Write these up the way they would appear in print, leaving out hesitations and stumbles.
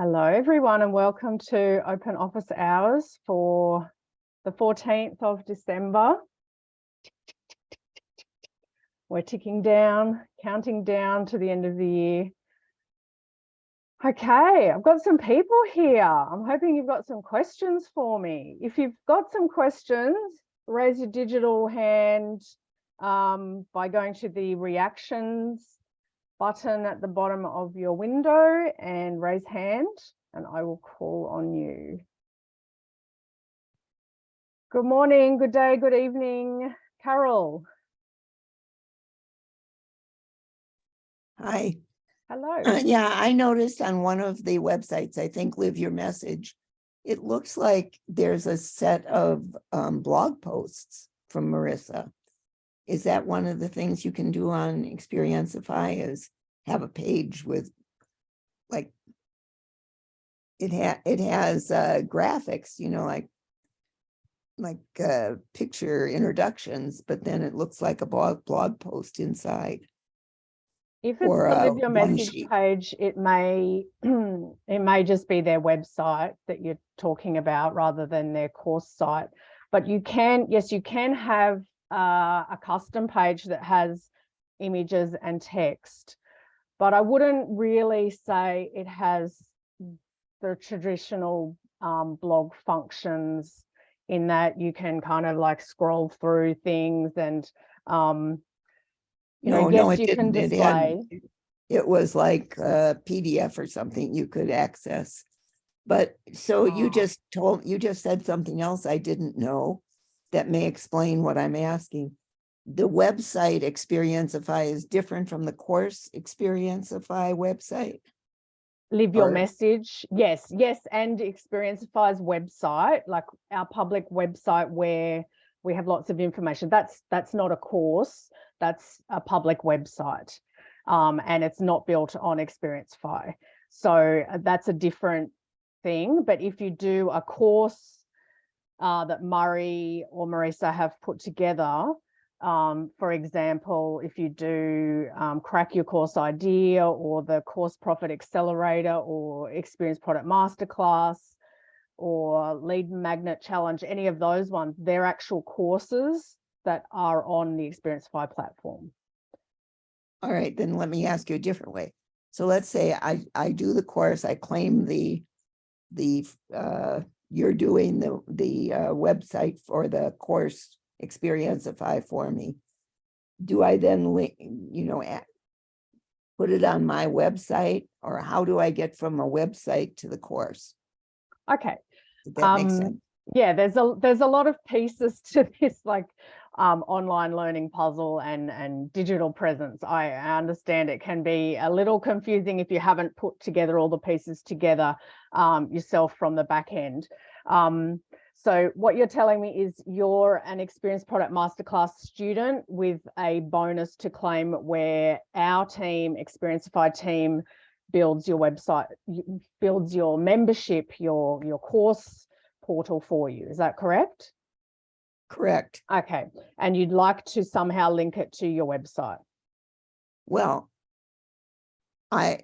Hello everyone and welcome to Open Office Hours for the 14th of December. We're ticking down, counting down to the end of the year. Okay, I've got some people here. I'm hoping you've got some questions for me. If you've got some questions, raise your digital hand by going to the reactions button at the bottom of your window and raise hand, and I will call on you. Good morning, good day, good evening, Carol. Hi. Hello. Yeah, I noticed on one of the websites, I think Live Your Message, it looks like there's a set of blog posts from Marissa. Is that one of the things you can do on Xperiencify, is have a page with, like, it has graphics, you know, like picture introductions, but then it looks like a blog post inside. If it's the Live Your Message page, it may just be their website that you're talking about rather than their course site. But you can, yes, you can have a custom page that has images and text. But I wouldn't really say it has the traditional blog functions, in that you can kind of like scroll through things and No, it you didn't. can display. It was like a PDF or something you could access. But so you just said something else I didn't know that may explain what I'm asking. The website Xperiencify is different from the course Xperiencify website. Live Your Message, yes, and Xperiencify's website, like our public website where we have lots of information. That's not a course, that's a public website, and it's not built on Xperiencify. So that's a different thing. But if you do a course that Murray or Marissa have put together, for example, if you do Crack Your Course Idea or the Course Profit Accelerator or Experience Product Masterclass or Lead Magnet Challenge, any of those ones, they're actual courses that are on the Xperiencify platform. All right, then let me ask you a different way. So let's say I do the course, I claim you're doing the website for the course Xperiencify for me. Do I then put it on my website, or how do I get from a website to the course? Okay. Does that make sense? Yeah, there's a lot of pieces to this, like online learning puzzle and digital presence. I understand it can be a little confusing if you haven't put together all the pieces together yourself from the back end. So what you're telling me is you're an Experience Product Masterclass student with a bonus to claim where our team, Xperiencify team, builds your website, builds your membership, your course portal for you. Is that correct? Correct. Okay. And you'd like to somehow link it to your website? Well, I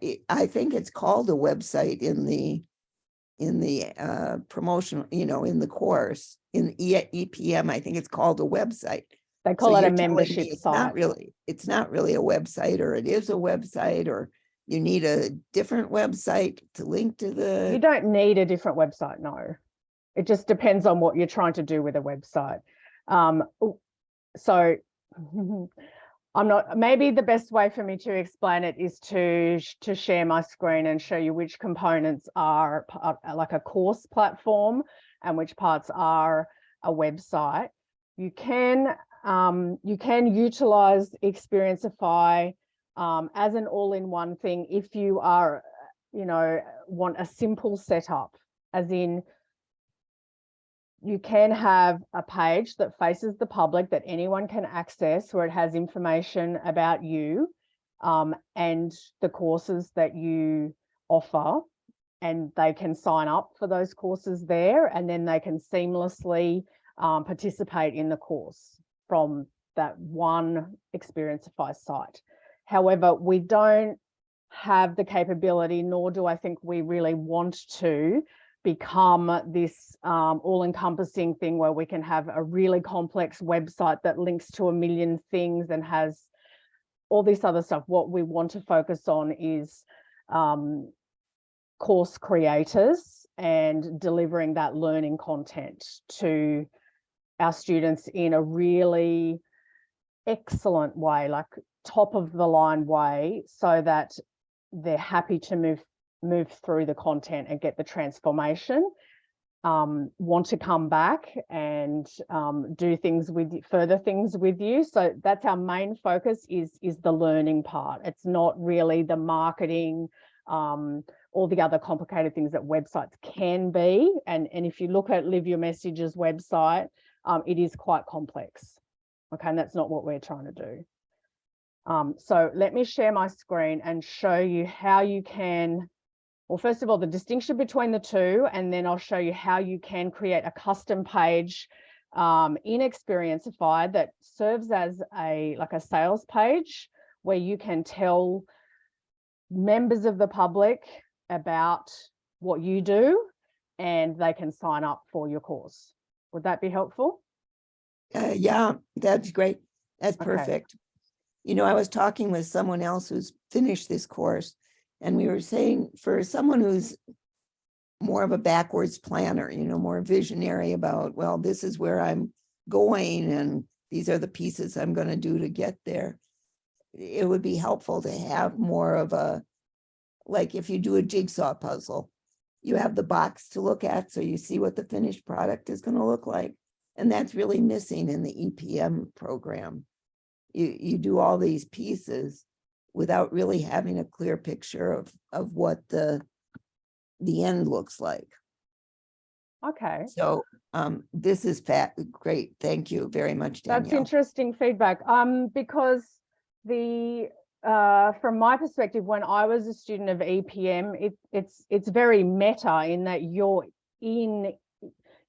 think it's called a website in the promotional, in the course, in EPM, I think it's called a website. They call it a membership site. It's not really a website, or it is a website, or you need a different website to link to the... You don't need a different website, no. It just depends on what you're trying to do with a website. So maybe the best way for me to explain it is to share my screen and show you which components are like a course platform and which parts are a website. You can utilize Xperiencify as an all-in-one thing if you are, want a simple setup, as in you can have a page that faces the public that anyone can access, where it has information about you and the courses that you offer, and they can sign up for those courses there, and then they can seamlessly participate in the course from that one Xperiencify site. However, we don't have the capability, nor do I think we really want to become this all-encompassing thing where we can have a really complex website that links to a million things and has all this other stuff. What we want to focus on is course creators and delivering that learning content to our students in a really excellent way, like top of the line way, so that they're happy to move through the content and get the transformation, want to come back and do things with further things with you. So that's our main focus, is the learning part. It's not really the marketing, all the other complicated things that websites can be. And if you look at Live Your Message's website, it is quite complex. Okay, and that's not what we're trying to do. So let me share my screen and show you how you can, well, first of all, the distinction between the two, and then I'll show you how you can create a custom page in Xperiencify that serves as like a sales page where you can tell members of the public about what you do and they can sign up for your course. Would that be helpful? Yeah, that's great. That's perfect. Okay. You know, I was talking with someone else who's finished this course, and we were saying, for someone who's more of a backwards planner, you know, more visionary about, well, this is where I'm going and these are the pieces I'm going to do to get there, it would be helpful to have more of a, like if you do a jigsaw puzzle, you have the box to look at, so you see what the finished product is going to look like. And that's really missing in the EPM program. You do all these pieces without really having a clear picture of what the end looks like. Okay. So this is great. Thank you very much, Danielle. That's interesting feedback. Because from my perspective, when I was a student of EPM, it's very meta in that you're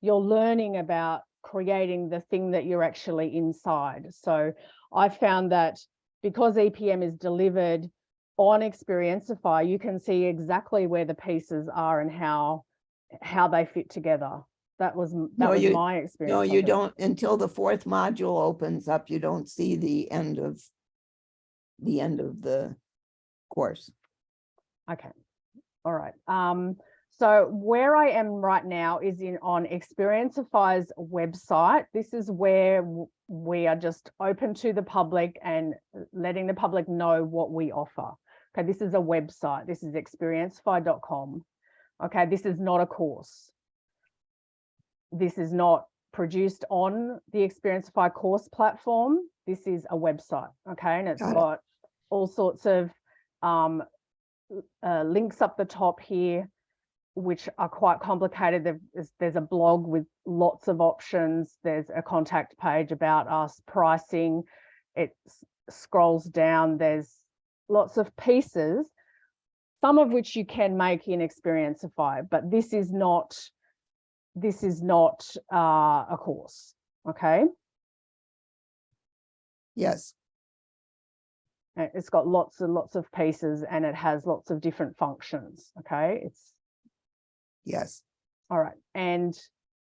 learning about creating the thing that you're actually inside. So I found that because EPM is delivered on Xperiencify, you can see exactly where the pieces are and how they fit together. That was my experience. No, you don't. Until the fourth module opens up, you don't see the end of the course. Okay. All right. So where I am right now is on Xperiencify's website. This is where we are just open to the public and letting the public know what we offer. Okay, this is a website. This is Xperiencify.com. Okay, this is not a course. This is not produced on the Xperiencify course platform. This is a website. Okay, and it's got all sorts of links up the top here, which are quite complicated. There's a blog with lots of options. There's a contact page about us, pricing. It scrolls down. There's lots of pieces, some of which you can make in Xperiencify, but this is not a course. Okay. Yes. It's got lots and lots of pieces, and it has lots of different functions. Okay. Yes. All right. And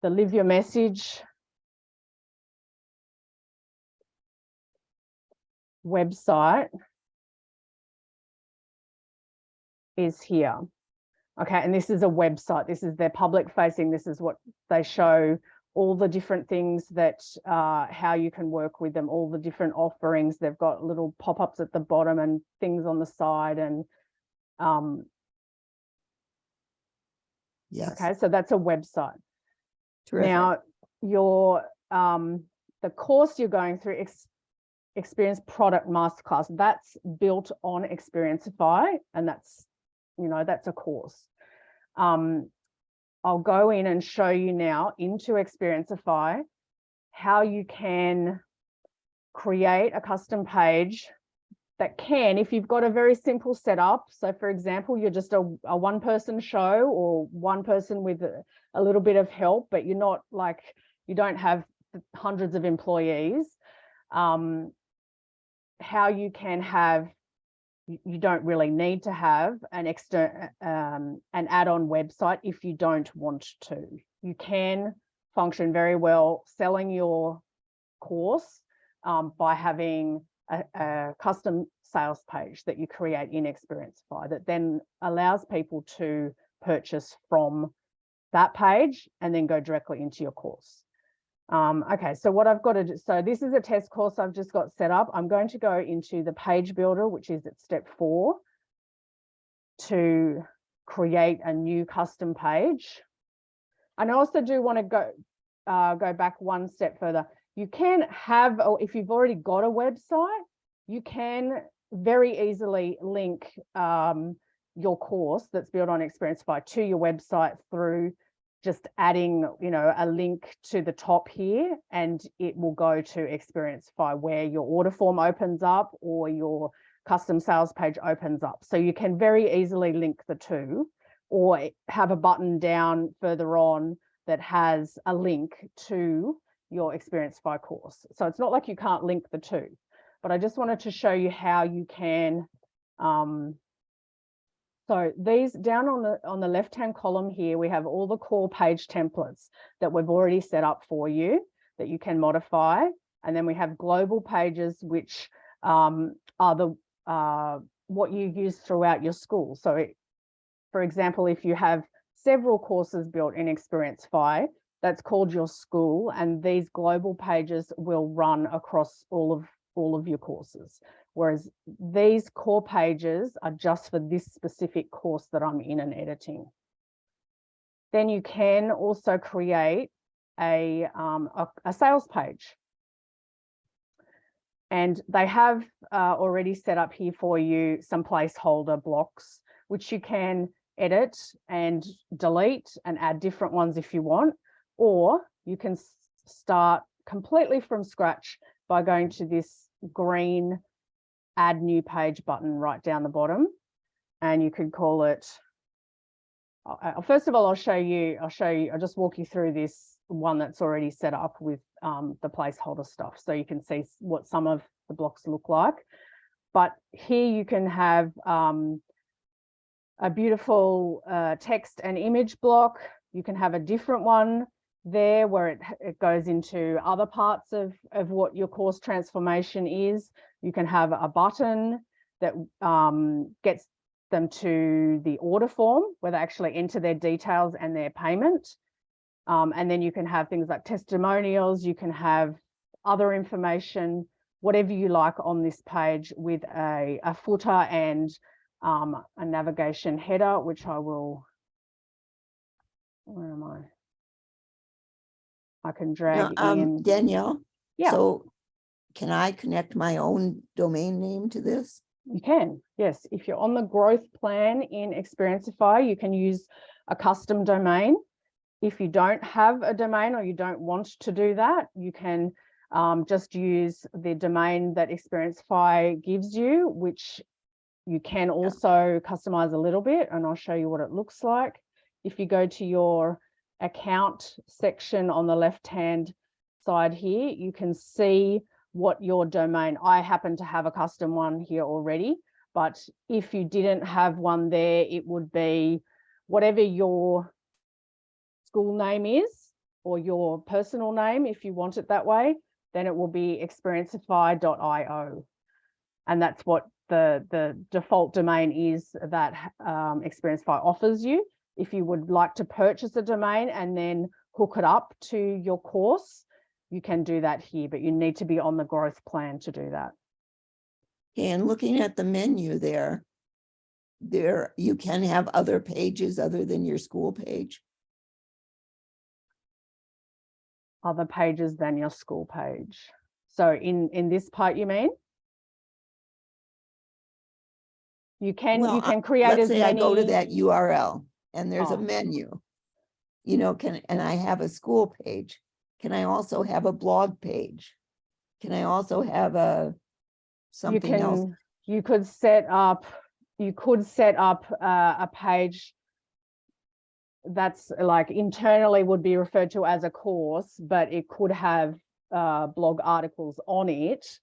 the Live Your Message website is here. Okay. And this is a website. This is their public facing. This is what they show, all the different things that how you can work with them, all the different offerings. They've got little pop-ups at the bottom and things on the side, and yes. Okay, so that's a website. Terrific. Now, the course you're going through, Experience Product Masterclass, that's built on Xperiencify, and that's a course. I'll go in and show you now into Xperiencify how you can create a custom page that can, if you've got a very simple setup. So for example, you're just a one-person show or one person with a little bit of help, but you're not like, you don't have hundreds of employees, how you can have you don't really need to have an an add-on website if you don't want to. You can function very well selling your course by having a custom sales page that you create in Xperiencify that then allows people to purchase from that page and then go directly into your course. Okay, so what I've got to do, so this is a test course I've just got set up. I'm going to go into the page builder, which is at step 4, to create a new custom page. And I also do want to go back one step further. You can have, or if you've already got a website, you can very easily link your course that's built on Xperiencify to your website through just adding, you know, a link to the top here, and it will go to Xperiencify where your order form opens up or your custom sales page opens up. So you can very easily link the two, or have a button down further on that has a link to your Xperiencify course. So it's not like you can't link the two, but I just wanted to show you how you can. So these down on the left-hand column here, we have all the core page templates that we've already set up for you that you can modify. And then we have global pages, which are the what you use throughout your school. So for example, if you have several courses built in Xperiencify, that's called your school, and these global pages will run across all of your courses. Whereas these core pages are just for this specific course that I'm in and editing. Then you can also create a sales page. And they have already set up here for you some placeholder blocks, which you can edit and delete and add different ones if you want, or you can start completely from scratch by going to this green add new page button right down the bottom, and you could call it, first of all, I'll just walk you through this one that's already set up with the placeholder stuff, so you can see what some of the blocks look like. But here you can have a beautiful text and image block. You can have a different one there where it goes into other parts of what your course transformation is. You can have a button that gets them to the order form where they actually enter their details and their payment. And then you can have things like testimonials. You can have other information, whatever you like on this page, with a footer and a navigation header, which I will, where am I can drag in. Danielle, yeah. So can I connect my own domain name to this? You can, yes. If you're on the growth plan in Xperiencify, you can use a custom domain. If you don't have a domain or you don't want to do that, you can just use the domain that Xperiencify gives you, which you can also customize a little bit, and I'll show you what it looks like. If you go to your account section on the left-hand side here, you can see what your domain, I happen to have a custom one here already, but if you didn't have one there, it would be whatever your school name is, or your personal name if you want it that way, then it will be experiencify.io. And that's what the default domain is that Xperiencify offers you. If you would like to purchase a domain and then hook it up to your course, you can do that here, but you need to be on the growth plan to do that. And looking at the menu there you can have other pages other than your school page. Other pages than your school page. So in this part, you mean? You can create let's as say many. I go to that URL and there's a Oh. menu, and I have a school page. Can I also have a blog page? Can I also have something else? You could set up a page that's like internally would be referred to as a course, but it could have blog articles on it.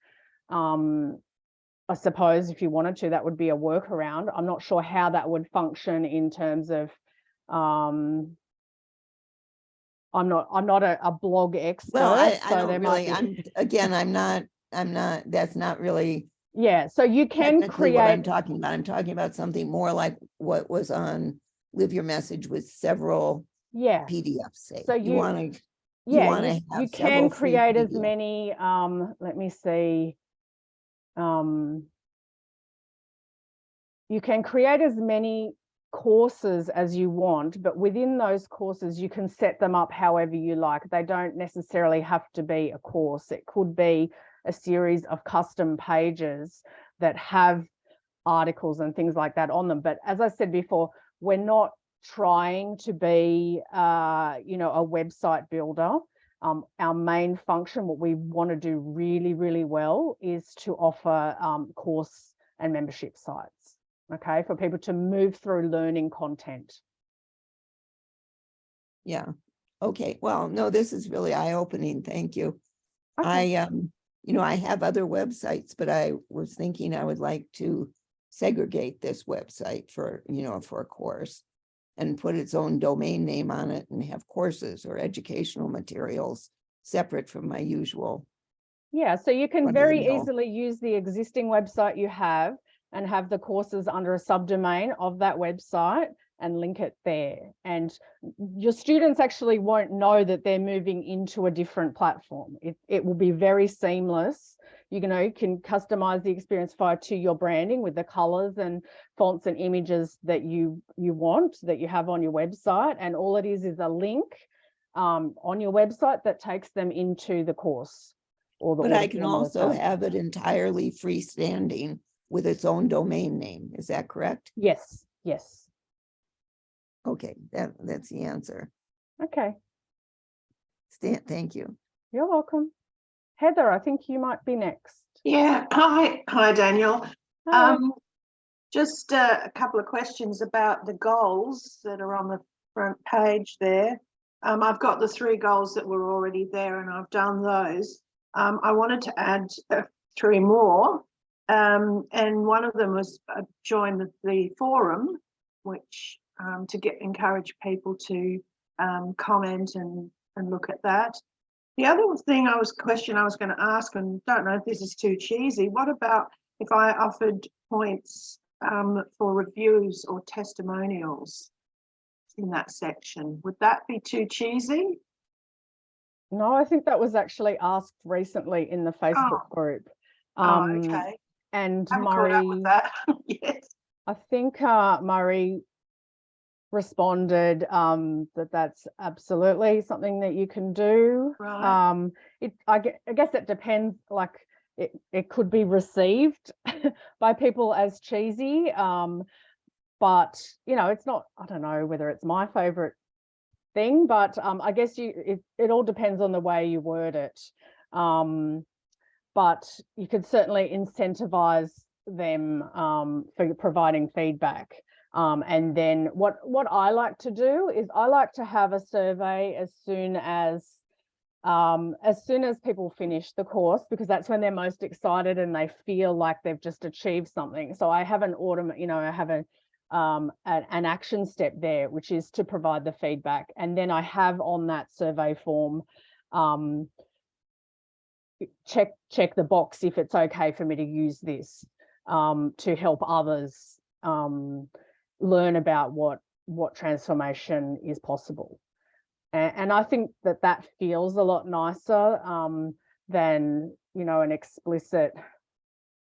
I suppose if you wanted to, that would be a workaround. I'm not sure how that would function in terms of, I'm not a blog expert. Well, I so don't there really, might be, I'm not, that's not really yeah. So you can technically what I'm create, talking about. I'm talking about something more like what was on Live Your Message with several yeah. PDFs, say. So You want to yeah, have you several can free create as PDFs. many, let me see, you can create as many courses as you want, but within those courses, you can set them up however you like. They don't necessarily have to be a course. It could be a series of custom pages that have articles and things like that on them. But as I said before, we're not trying to be, you know, a website builder. Our main function, what we want to do really, really well, is to offer course and membership sites. Okay, for people to move through learning content. Yeah. Okay. Well, no, this is really eye-opening. Thank you. Okay. You know, I have other websites, but I was thinking I would like to segregate this website for, you know, for a course and put its own domain name on it and have courses or educational materials separate from my usual. Yeah, so you can What do you very know? easily use the existing website you have and have the courses under a subdomain of that website and link it there. And your students actually won't know that they're moving into a different platform. It will be very seamless. You know, you can customize the Xperiencify to your branding with the colors and fonts and images that you want, that you have on your website. And all it is a link on your website that takes them into the course. But I can also have it entirely freestanding with its own domain name. Is that correct? Yes, yes. Okay, that's the answer. Okay. Stan, thank you. You're welcome. Heather, I think you might be next. Yeah, hi Daniel. Hi. Just a couple of questions about the goals that are on the front page there. I've got the 3 goals that were already there and I've done those. I wanted to add 3 more, and one of them was join the forum, which to encourage people to comment and look at that. The other question I was going to ask, and don't know if this is too cheesy, what about if I offered points for reviews or testimonials in that section? Would that be too cheesy? No, I think that was actually asked recently in the Facebook group. Okay. And I haven't Murray, caught up with that yet. I think Murray responded that that's absolutely something that you can do. Right. I guess it depends, like it could be received by people as cheesy, but you know, it's not, I don't know whether it's my favorite thing, but I guess it all depends on the way you word it. But you could certainly incentivize them for providing feedback. And then what I like to do is I like to have a survey as soon as people finish the course, because that's when they're most excited and they feel like they've just achieved something. So I have I have an action step there, which is to provide the feedback. And then I have on that survey form, check the box if it's okay for me to use this to help others learn about what transformation is possible. And I think that feels a lot nicer than, you know, an explicit,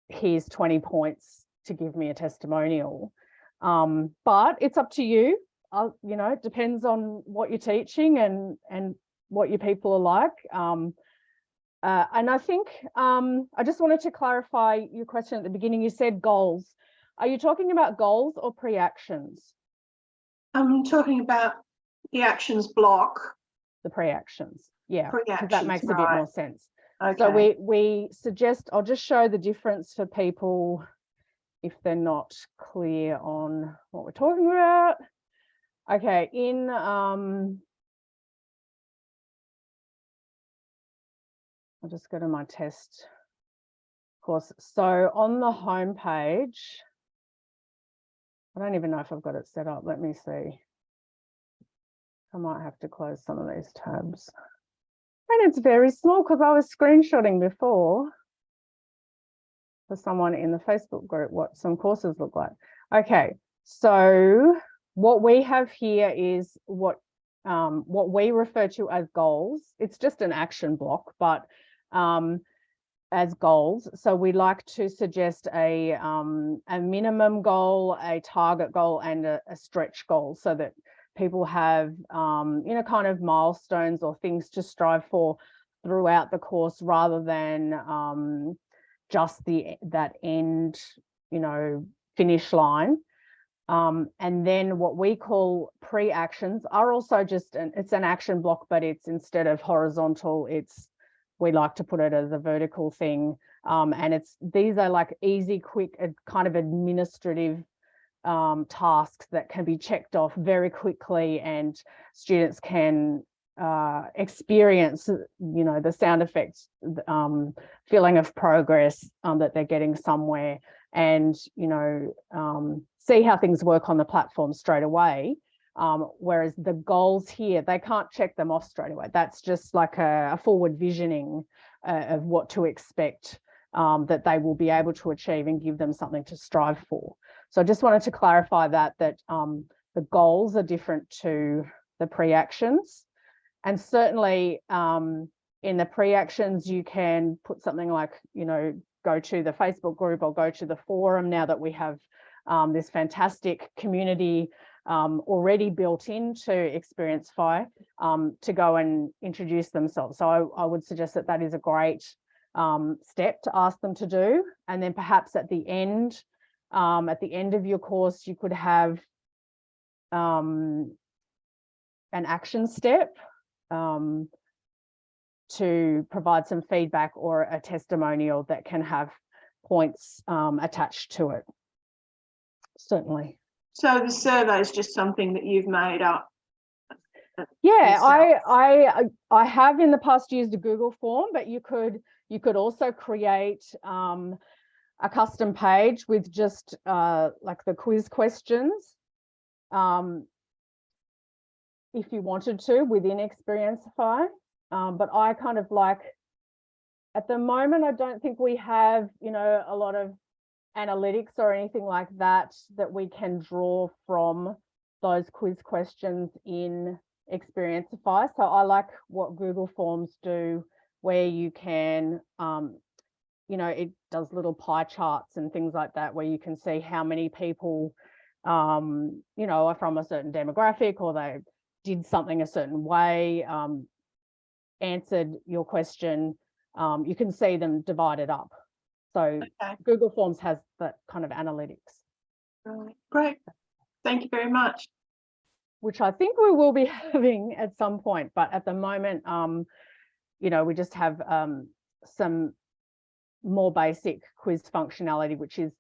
here's 20 points to give me a testimonial. But it's up to you. You know, it depends on what you're teaching and what your people are like. And I think I just wanted to clarify your question at the beginning. You said goals. Are you talking about goals or pre-actions? I'm talking about the actions block. The pre-actions, yeah, because that Pre-actions, makes a bit more sense. Okay. So we suggest, I'll just show the difference for people if they're not clear on what we're talking about. Okay, in I'll just go to my test course. So on the home page, I don't even know if I've got it set up. Let me see. I might have to close some of these tabs. And it's very small because I was screenshotting before for someone in the Facebook group what some courses look like. Okay, so what we have here is what we refer to as goals. It's just an action block, but as goals. So we like to suggest a minimum goal, a target goal, and a stretch goal, so that people have kind of milestones or things to strive for throughout the course, rather than just that end finish line. And then what we call pre-actions are also just it's an action block, but it's, instead of horizontal, we like to put it as a vertical thing. And these are like easy, quick, kind of administrative tasks that can be checked off very quickly, and students can experience, the sound effects, feeling of progress, that they're getting somewhere, and, see how things work on the platform straight away. Whereas the goals here, they can't check them off straight away. That's just like a forward visioning of what to expect, that they will be able to achieve, and give them something to strive for. So I just wanted to clarify that the goals are different to the pre-actions. And certainly in the pre-actions, you can put something like, go to the Facebook group or go to the forum, now that we have this fantastic community already built into Xperiencify, to go and introduce themselves. So I would suggest that is a great step to ask them to do. And then perhaps at the end of your course, you could have an action step to provide some feedback or a testimonial that can have points attached to it. Certainly. So the survey is just something that you've made up? Yeah, I have in the past used a Google form, but you could also create a custom page with just like the quiz questions, if you wanted to, within Xperiencify. But I kind of like, at the moment, I don't think we have, a lot of analytics or anything like that we can draw from those quiz questions in Xperiencify. So I like what Google Forms do, where you can, it does little pie charts and things like that, where you can see how many people, are from a certain demographic, or they did something a certain way, answered your question. You can see them divided up. So okay. Google Forms has that kind of analytics. Right. Great. Thank you very much. Which I think we will be having at some point, but at the moment, we just have some more basic quiz functionality, which is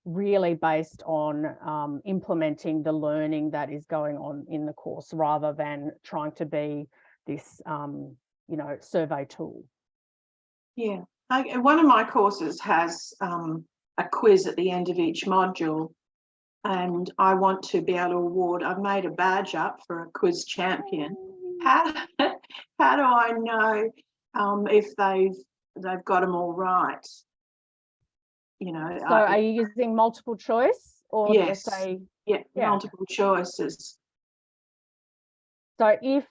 really based on implementing the learning that is going on in the course, rather than trying to be this, survey tool. Yeah. One of my courses has a quiz at the end of each module, and I want to be able to award. I've made a badge up for a quiz champion. How do I know if they've got them all right? So are you using multiple choice, or yes, the essay? Yeah, multiple choices. So if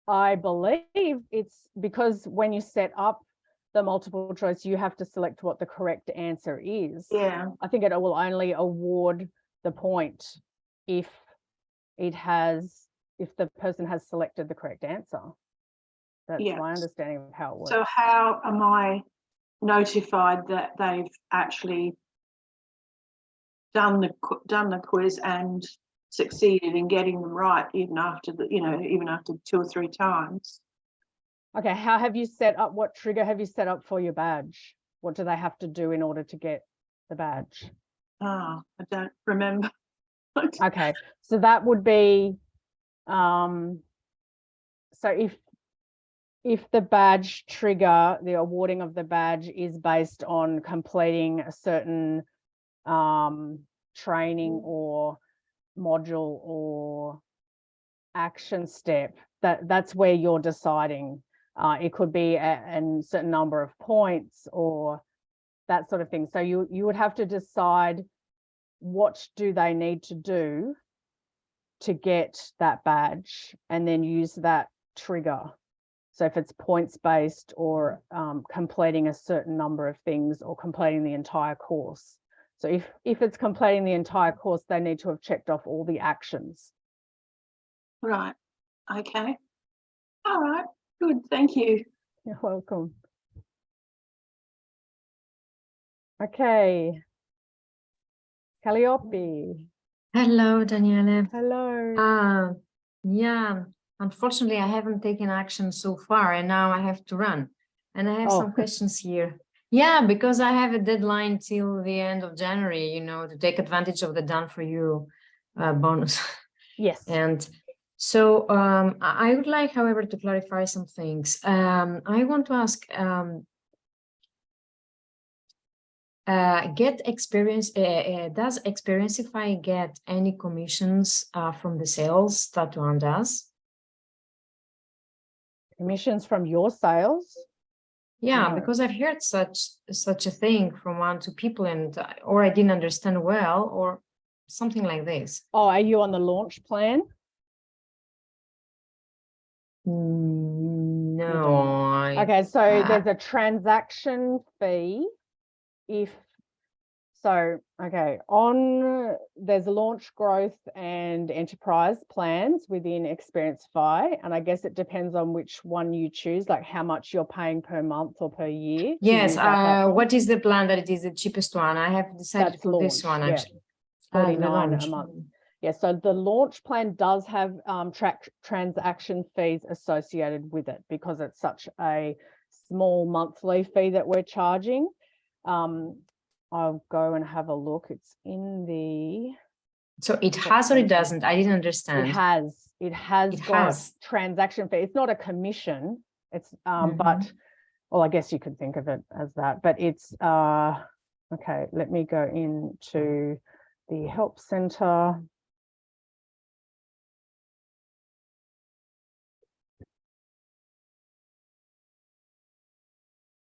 I believe it's because when you set up the multiple choice, you have to select what the correct answer is. Yeah. I think it will only award the point if the person has selected the correct answer. That's my understanding of how it works. So how am I notified that they've actually done the quiz and succeeded in getting them right, even after 2 or 3 times? Okay, how have you set up, what trigger have you set up for your badge? What do they have to do in order to get the badge? I don't remember. Okay, so that would be, so if the badge trigger, the awarding of the badge is based on completing a certain training or module or action step, that's where you're deciding. It could be a certain number of points or that sort of thing. So you would have to decide what do they need to do to get that badge and then use that trigger. So if it's points based or completing a certain number of things or completing the entire course. So if it's completing the entire course, they need to have checked off all the actions. Right. Okay. All right. Good. Thank you. You're welcome. Okay. Calliope. Hello, Daniele. Hello. Yeah, unfortunately, I haven't taken action so far, and now I have to run. And I have some questions here. Yeah, because I have a deadline till the end of January, to take advantage of the done for you bonus. Yes. And so I would like, however, to clarify some things. I want to ask, does Xperiencify get any commissions from the sales that one does? Commissions from your sales? Yeah, No. because I've heard such a thing from one or two people, or I didn't understand well, or something like this. Oh, are you on the launch plan? No. Okay, so there's a transaction fee there's launch, growth and enterprise plans within Xperiencify, and I guess it depends on which one you choose, like how much you're paying per month or per year. Yes, what is the plan that it is the cheapest one? I have decided That's for launch, this one, yeah. actually. $49 a month. Yeah, so the launch plan does have transaction fees associated with it because it's such a small monthly fee that we're charging. I'll go and have a look. It's in the... So it has or it doesn't? I didn't understand. It has got transaction fee. It's not a commission. It's but, well, I guess you could think of it as that, but it's okay, let me go into the help center.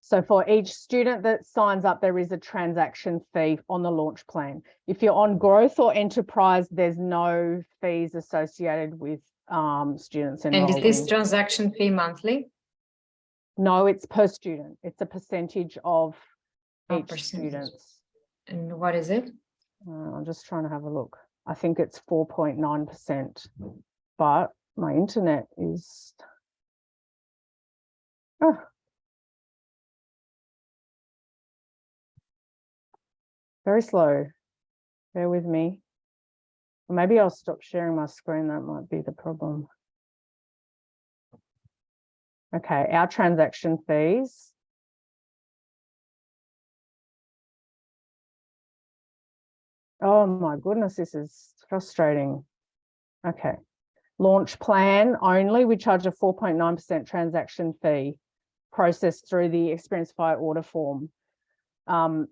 So for each student that signs up, there is a transaction fee on the launch plan. If you're on growth or enterprise, there's no fees associated with students enrolling. And is this transaction fee monthly? No, it's per student. It's a percentage of each student. And what is it? I'm just trying to have a look. I think it's 4.9%, but my internet is... very slow. Bear with me. Or maybe I'll stop sharing my screen. That might be the problem. Okay, our transaction fees. Oh my goodness, this is frustrating. Okay. Launch plan only, we charge a 4.9% transaction fee processed through the Xperiencify order form.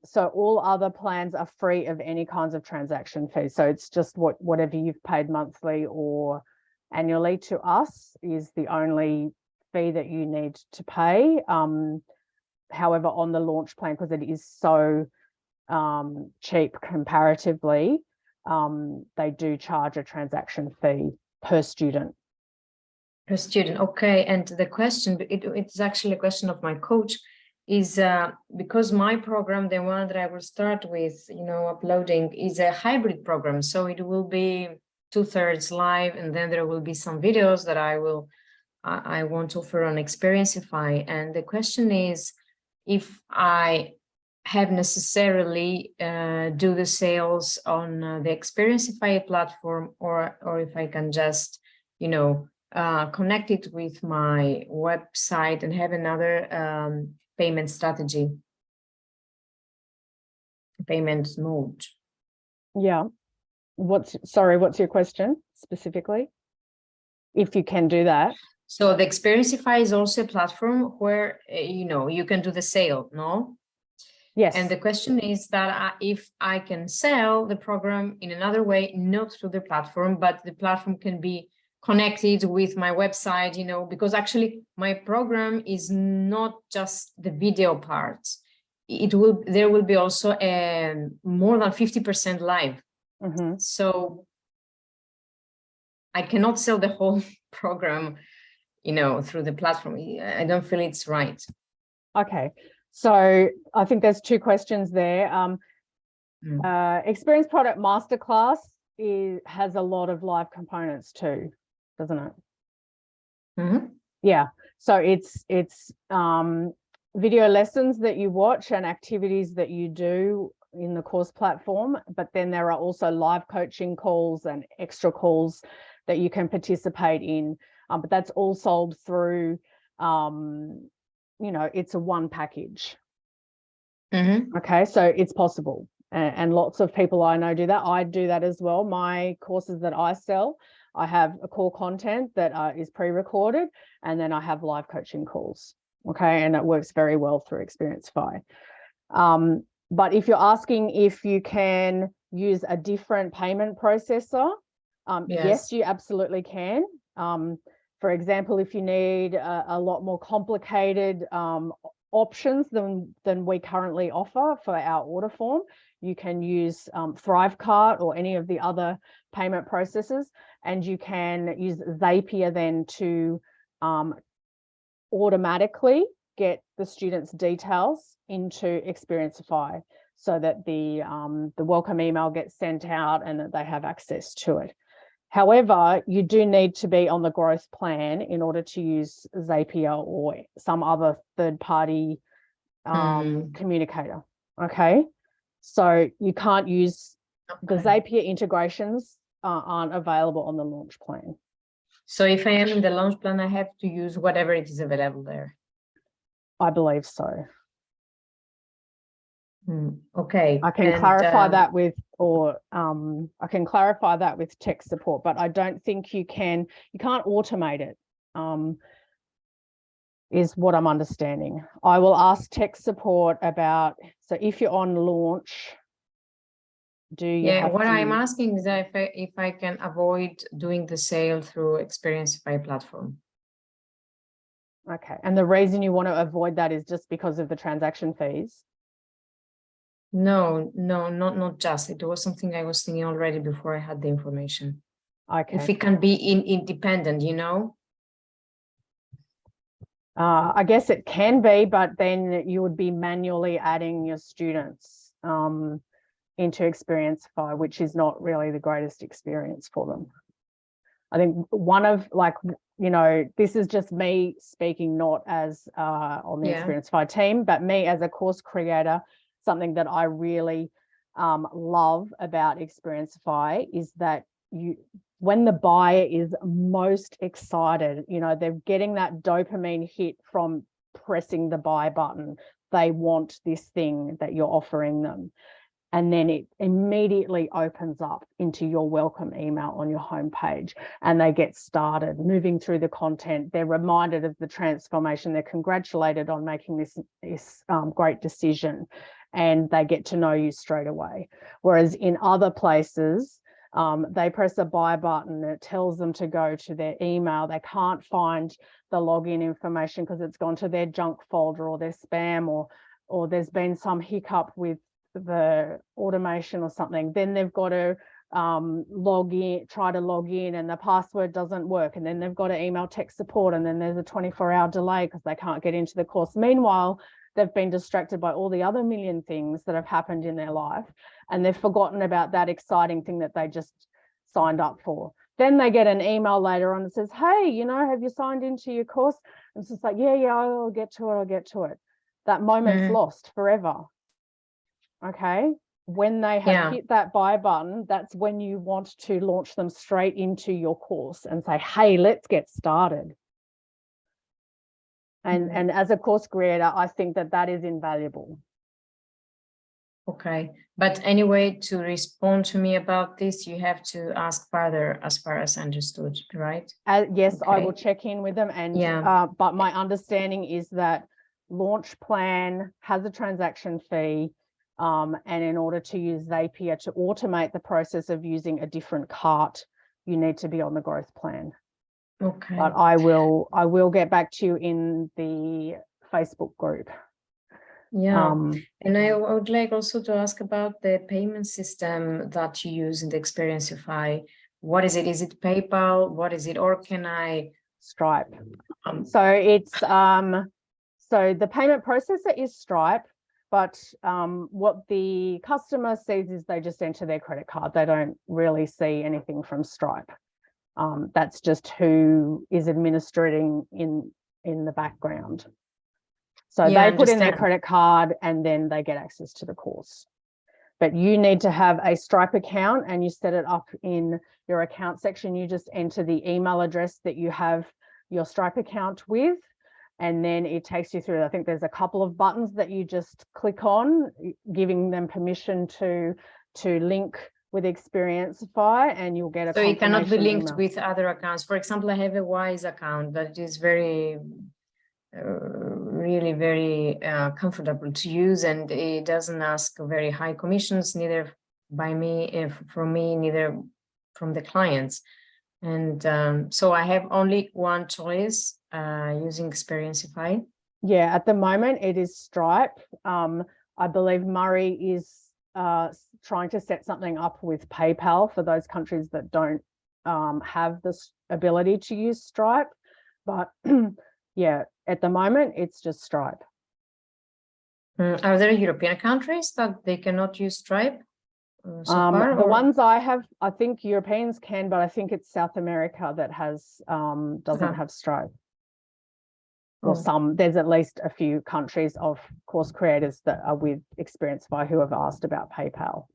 So all other plans are free of any kinds of transaction fees. So it's just whatever you've paid monthly or annually to us is the only fee that you need to pay. However, on the launch plan, because it is so cheap comparatively, they do charge a transaction fee per student. Per student, okay. And the question, it's actually a question of my coach, is because my program, the one that I will start with, uploading, is a hybrid program. So it will be 2/3 live, and then there will be some videos that I want to offer on Xperiencify. And the question is, if I have necessarily do the sales on the Xperiencify platform, or if I can just, connect it with my website and have another payment strategy, payment mode. Yeah. What's your question specifically? If you can do that. So the Xperiencify is also a platform where, you can do the sale, no? Yes. And the question is that if I can sell the program in another way, not through the platform, but the platform can be connected with my website, because actually my program is not just the video parts. There will be also more than 50% live. Mm-hmm. So I cannot sell the whole program, through the platform. I don't feel it's right. Okay. So I think there's two questions there. Experience Product Masterclass has a lot of live components too, doesn't it? Mm-hmm. Yeah. So it's video lessons that you watch and activities that you do in the course platform, but then there are also live coaching calls and extra calls that you can participate in. But that's all sold through, it's a one package. Mm-hmm. Okay, so it's possible. And lots of people I know do that. I do that as well. My courses that I sell, I have a core content that is pre-recorded, and then I have live coaching calls. Okay, and it works very well through Xperiencify. But if you're asking if you can use a different payment processor, yes, you absolutely can. For example, if you need a lot more complicated options than we currently offer for our order form, you can use Thrivecart or any of the other payment processors, and you can use Zapier then to automatically get the students' details into Xperiencify so that the welcome email gets sent out and that they have access to it. However, you do need to be on the growth plan in order to use Zapier or some other third-party communicator, okay? So you can't use, the Zapier integrations aren't available on the launch plan. So if I am in the launch plan, I have to use whatever it is available there. I believe so. Okay. I can clarify that with, I can clarify that with tech support, but I don't think you can't automate it, is what I'm understanding. I will ask tech support about, so if you're on launch, do you have what to... I'm asking is if I can avoid doing the sale through Xperiencify platform. Okay, and the reason you want to avoid that is just because of the transaction fees? No, not just. It was something I was thinking already before I had the information. Okay. If it can be independent, I guess it can be, but then you would be manually adding your students into Xperiencify, which is not really the greatest experience for them. I think one of, this is just me speaking, not as on the Xperiencify team, but me as a course creator. Something that I really love about Xperiencify is that when the buyer is most excited, they're getting that dopamine hit from pressing the buy button. They want this thing that you're offering them. And then it immediately opens up into your welcome email on your homepage, and they get started moving through the content. They're reminded of the transformation. They're congratulated on making this great decision, and they get to know you straight away. Whereas in other places, they press a buy button, it tells them to go to their email. They can't find the login information because it's gone to their junk folder or their spam, or there's been some hiccup with the automation or something. Then they've got to try to log in, and the password doesn't work, and then they've got to email tech support, and then there's a 24-hour delay because they can't get into the course. Meanwhile, they've been distracted by all the other million things that have happened in their life, and they've forgotten about that exciting thing that they just signed up for. Then they get an email later on that says, hey, have you signed into your course? And it's just like, yeah, I'll get to it. That moment's lost forever. Okay, when they have hit that buy button, that's when you want to launch them straight into your course and say, hey, let's get started. And as a course creator, I think that is invaluable. Okay, but anyway, to respond to me about this, you have to ask further, as far as understood, right? Yes, I will Okay. check in with them, and Yeah. but my understanding is that launch plan has a transaction fee, and in order to use Zapier to automate the process of using a different cart, you need to be on the growth plan. Okay. But I will get back to you in the Facebook group. Yeah, and I would like also to ask about the payment system that you use in the Xperiencify. What is it? Is it PayPal? What is it? Or can I? Stripe. So it's so the payment processor is Stripe, but what the customer sees is they just enter their credit card. They don't really see anything from Stripe. That's just who is administrating in the background. So Yeah, they put in their understand. credit card and then they get access to the course. But you need to have a Stripe account, and you set it up in your account section. You just enter the email address that you have your Stripe account with, and then it takes you through. I think there's a couple of buttons that you just click on, giving them permission to link with Xperiencify, and you'll get a So it cannot be confirmation linked email. with other accounts. For example, I have a Wise account that is very, really very comfortable to use, and it doesn't ask very high commissions, neither by me, from me, neither from the clients. And so I have only one choice using Xperiencify. Yeah, at the moment it is Stripe. I believe Murray is trying to set something up with PayPal for those countries that don't have this ability to use Stripe. But yeah, at the moment it's just Stripe. Are there European countries that they cannot use Stripe? So far, the ones I have, I think Europeans can, but I think it's South America that has doesn't have Stripe. Or some, there's at least a few countries of course creators that are with Xperiencify who have asked about PayPal.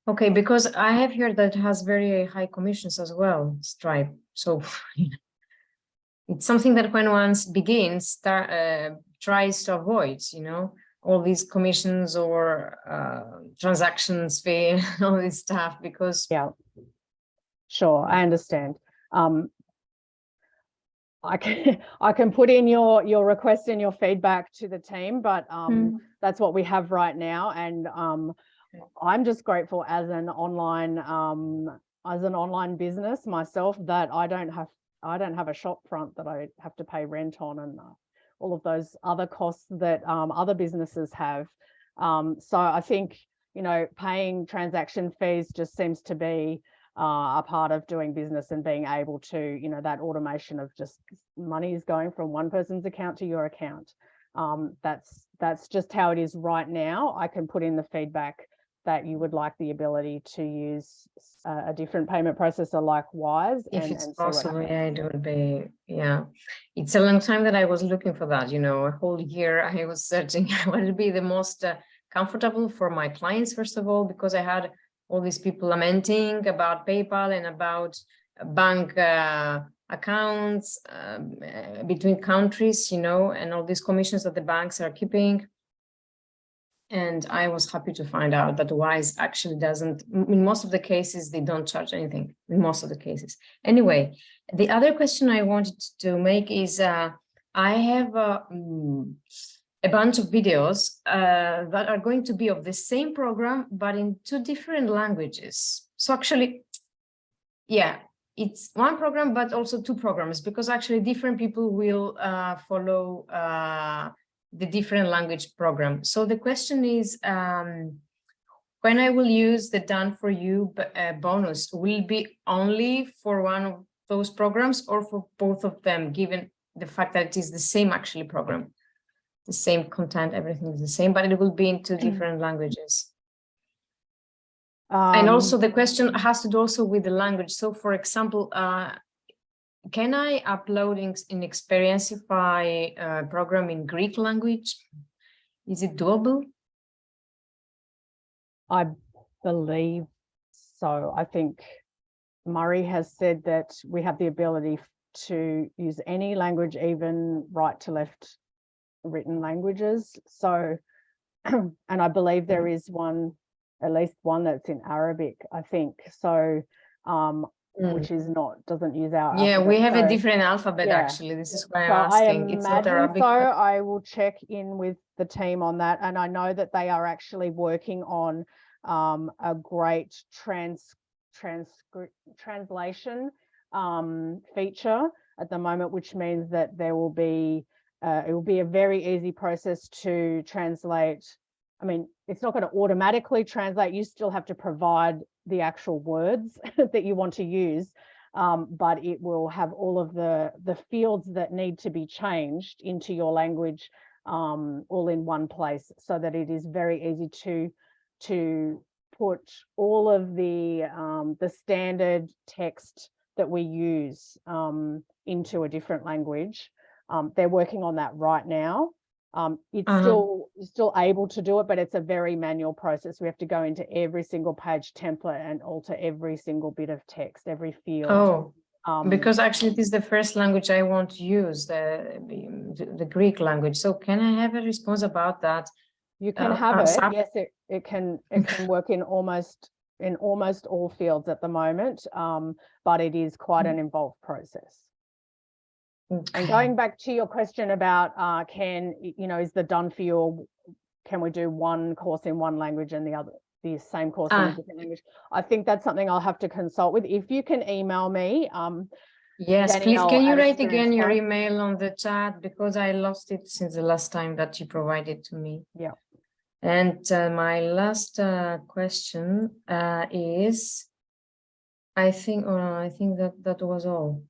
Okay, because I have heard that it has very high commissions as well, Stripe. So it's something that when one begins, tries to avoid, you know, all these commissions or transactions fee, all this stuff, because yeah, sure, I understand. I can put in your request and your feedback to the team, but that's what we have right now. And I'm just grateful as an online business myself that I don't have a shop front that I have to pay rent on, and all of those other costs that other businesses have. So I think, you know, paying transaction fees just seems to be a part of doing business and being able to, you know, that automation of just money is going from one person's account to your account. That's just how it is right now. I can put in the feedback that you would like the ability to use a different payment processor like Wise. If it's possible, yeah, it would be, yeah. It's a long time that I was looking for that, you know, a whole year I was searching what would be the most comfortable for my clients, first of all, because I had all these people lamenting about PayPal and about bank accounts between countries, you know, and all these commissions that the banks are keeping. And I was happy to find out that Wise actually doesn't, in most of the cases, they don't charge anything, in most of the cases. Anyway, the other question I wanted to make is, I have a bunch of videos that are going to be of the same program, but in 2 different languages. So actually, yeah, it's one program, but also 2 programs, because actually different people will follow the different language program. So the question is, when I will use the done for you bonus, will it be only for one of those programs or for both of them, given the fact that it is the same actually program, the same content, everything is the same, but it will be in 2 different languages. And also the question has to do also with the language. So for example, can I upload in Xperiencify program in Greek language? Is it doable? I believe so. I think Murray has said that we have the ability to use any language, even right to left written languages. So and I believe there is one, at least one that's in Arabic, I think. So, which is not, doesn't use our Yeah, alphabet. we have a So, different alphabet, yeah. actually. This is why so I'm I asking. It's not imagine Arabic. so. but- I will check in with the team on that. And I know that they are actually working on a great translation feature at the moment, which means that there will be it will be a very easy process to translate. I mean, it's not going to automatically translate. You still have to provide the actual words that you want to use, but it will have all of the fields that need to be changed into your language all in one place, so that it is very easy to put all of the standard text that we use into a different language. They're working on that right now. It's still able to do it, but it's a very manual process. We have to go into every single page template and alter every single bit of text, every field. Oh, because actually it is the first language I want to use, the Greek language. So can I have a response about that? You can have it. Yes, it can work in almost all fields at the moment, but it is quite an involved process. Okay. And going back to your question about is the done for you, or can we do one course in one language and the same course in a different language? I think that's something I'll have to consult with. If you can email me, yes, please. Danielle Can you at write again your Xperiencify. email on the chat, because I lost it since the last time that you provided to me. Yeah. And my last question is, I think that was all.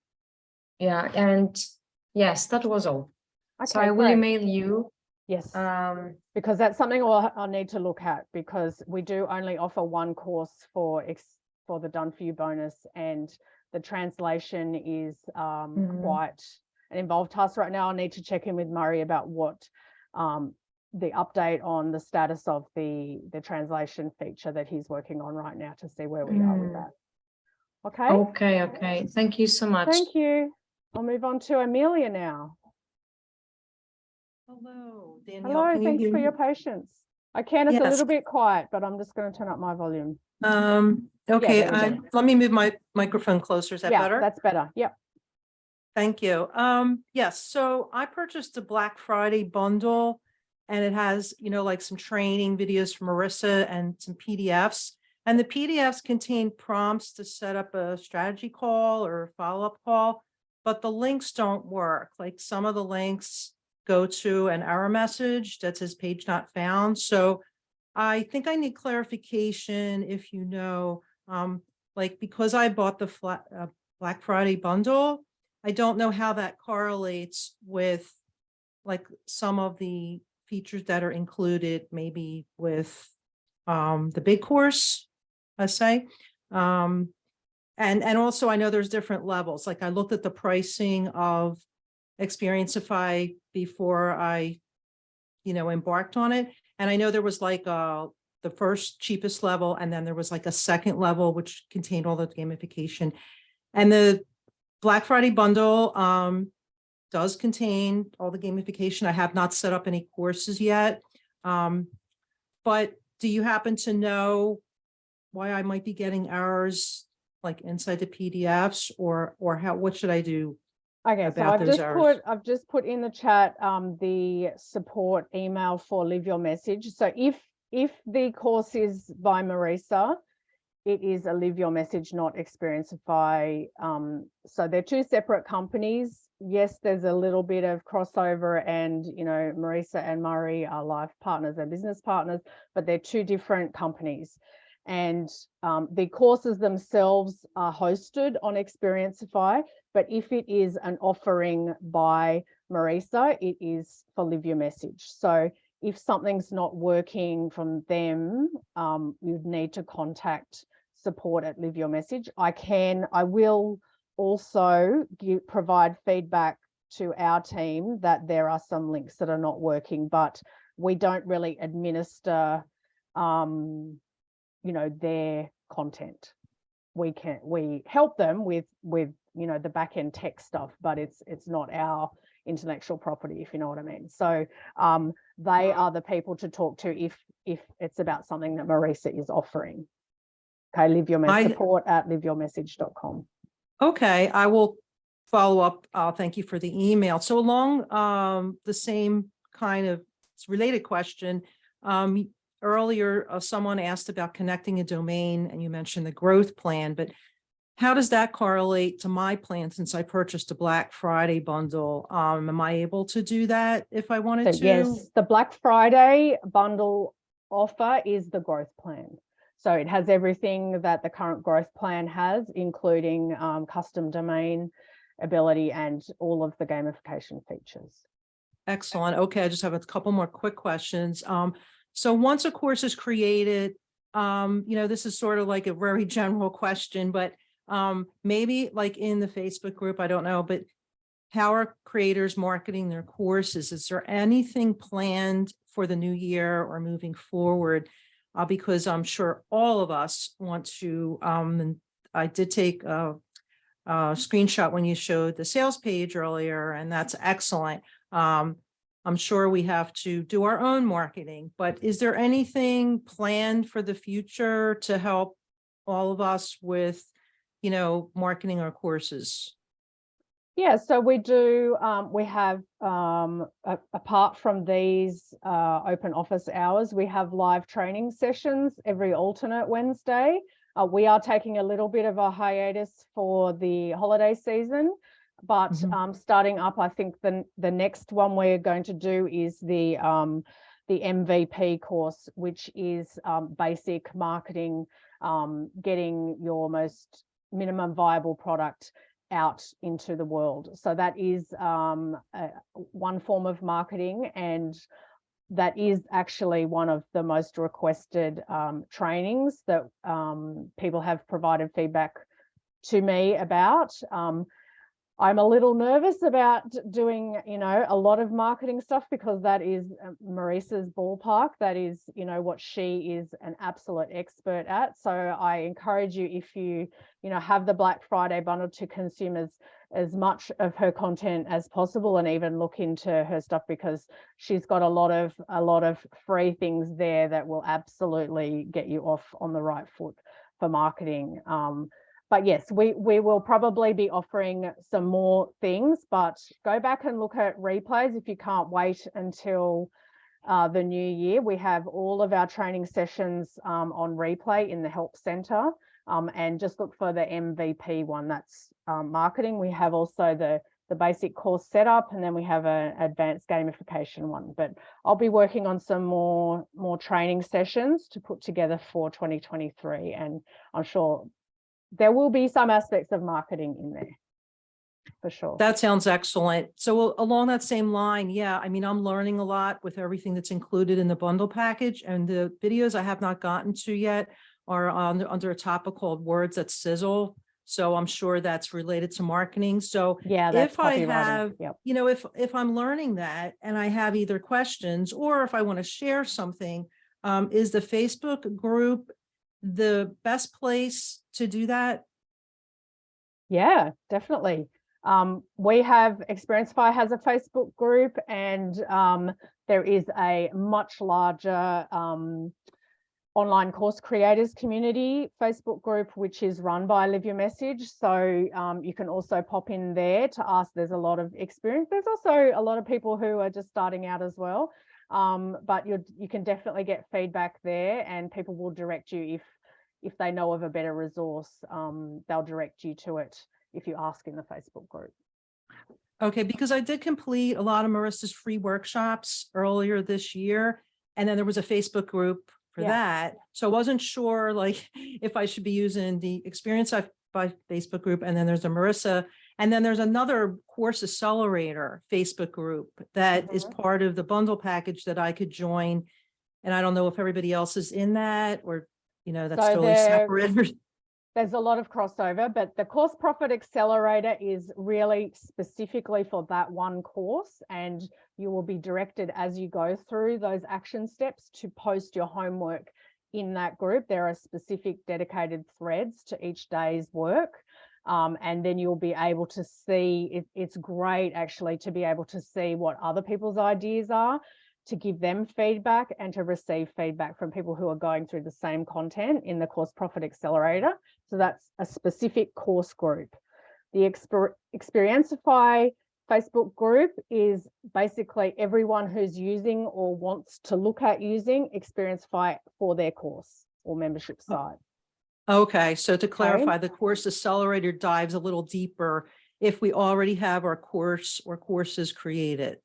Yeah, and yes, that was all. Okay, so I will great. email you. Yes, because that's something I'll need to look at, because we do only offer one course for the Done For You bonus, and the translation is quite an involved task right now. I need to check in with Murray about what the update on the status of the translation feature that he's working on right now, to see where we are with that. Okay. Okay. Thank you so much. Thank you. I'll move on to Amelia now. Hello, Danielle. Hello, can thanks you for hear your me? patience. It's a Yes. little bit quiet, but I'm just going to turn up my volume. Okay, there we go. let me move my microphone closer. Is that better? That's better. Yep. Thank you. Yes, so I purchased a Black Friday bundle, and it has, like some training videos from Marissa and some PDFs. And the PDFs contain prompts to set up a strategy call or a follow-up call, but the links don't work. Like, some of the links go to an error message that says page not found. So I think I need clarification if because I bought the Black Friday bundle, I don't know how that correlates with like some of the features that are included, maybe with the big course, let's say. And also I know there's different levels. Like, I looked at the pricing of Xperiencify before I, embarked on it. And I know there was like the first cheapest level, and then there was like a second level, which contained all the gamification. And the Black Friday bundle does contain all the gamification. I have not set up any courses yet. But do you happen to know why I might be getting errors like inside the PDFs, or what should I do? Okay, so I've just put in the chat the support email for Leave Your Message. So if the course is by Marissa, it is a Leave Your Message, not Xperiencify. So they're two separate companies. Yes, there's a little bit of crossover, and Marissa and Murray are life partners and business partners, but they're two different companies. And the courses themselves are hosted on Xperiencify, but if it is an offering by Marissa, it is for Leave Your Message. So if something's not working from them, you'd need to contact support at Leave Your Message. I will also provide feedback to our team that there are some links that are not working, but we don't really administer their content. We help them with the back end tech stuff, but it's not our intellectual property, if you know what I mean. So they are the people to talk to if it's about something that Marisa is offering. Okay, support@liveyourmessage.com. Okay, I will follow up. Thank you for the email. So along the same kind of related question, earlier someone asked about connecting a domain and you mentioned the growth plan, but how does that correlate to my plan since I purchased a Black Friday bundle? Am I able to do that if I wanted to? Yes, the Black Friday bundle offer is the growth plan. So it has everything that the current growth plan has, including custom domain ability and all of the gamification features. Excellent. Okay, I just have a couple more quick questions. So once a course is created, this is sort of like a very general question, but maybe like in the Facebook group, I don't know, but how are creators marketing their courses? Is there anything planned for the new year or moving forward? Because I'm sure all of us want to, and I did take a screenshot when you showed the sales page earlier, and that's excellent. I'm sure we have to do our own marketing, but is there anything planned for the future to help all of us with, marketing our courses? Yeah, so we do, we have, apart from these open office hours, we have live training sessions every alternate Wednesday. We are taking a little bit of a hiatus for the holiday season, but starting up, I think the next one we're going to do is the MVP course, which is basic marketing, getting your most minimum viable product out into the world. So that is one form of marketing, and that is actually one of the most requested trainings that people have provided feedback to me about. I'm a little nervous about doing, a lot of marketing stuff because that is Marisa's ballpark. That is, what she is an absolute expert at. So I encourage you, if you, have the Black Friday bundle, to consume as much of her content as possible and even look into her stuff, because she's got a lot of free things there that will absolutely get you off on the right foot for marketing. But yes, we will probably be offering some more things, but go back and look at replays if you can't wait until the new year. We have all of our training sessions on replay in the Help Center, and just look for the MVP one. That's marketing. We have also the basic course setup, and then we have an advanced gamification one. But I'll be working on some more training sessions to put together for 2023, and I'm sure there will be some aspects of marketing in there for sure. That sounds excellent. So along that same line, yeah, I mean, I'm learning a lot with everything that's included in the bundle package, and the videos I have not gotten to yet are under a topic called Words That Sizzle. So I'm sure that's related to marketing. So yeah, that's if I copywriting. have, yep. If I'm learning that and I have either questions or if I want to share something, is the Facebook group the best place to do that? Yeah, definitely. We have Xperiencify has a Facebook group, and there is a much larger online course creators community Facebook group, which is run by Live Your Message. So you can also pop in there to ask. There's a lot of experience. There's also a lot of people who are just starting out as well. But you can definitely get feedback there, and people will direct you if they know of a better resource. They'll direct you to it if you ask in the Facebook group. Okay, because I did complete a lot of Marisa's free workshops earlier this year, and then there was a Facebook group for that. So I wasn't sure if I should be using the Xperiencify Facebook group, and then there's a Marisa, and then there's another course accelerator Facebook group that is part of the bundle package that I could join. And I don't know if everybody else is in that, or that's totally separate. There's a lot of crossover, but the Course Profit Accelerator is really specifically for that one course, and you will be directed as you go through those action steps to post your homework in that group. There are specific dedicated threads to each day's work. And then you'll be able to see, it's great actually to be able to see what other people's ideas are, to give them feedback and to receive feedback from people who are going through the same content in the Course Profit Accelerator. So that's a specific course group. The Xperiencify Facebook group is basically everyone who's using or wants to look at using Xperiencify for their course or membership site. Okay, so to clarify, the Course Accelerator dives a little deeper if we already have our course or courses created.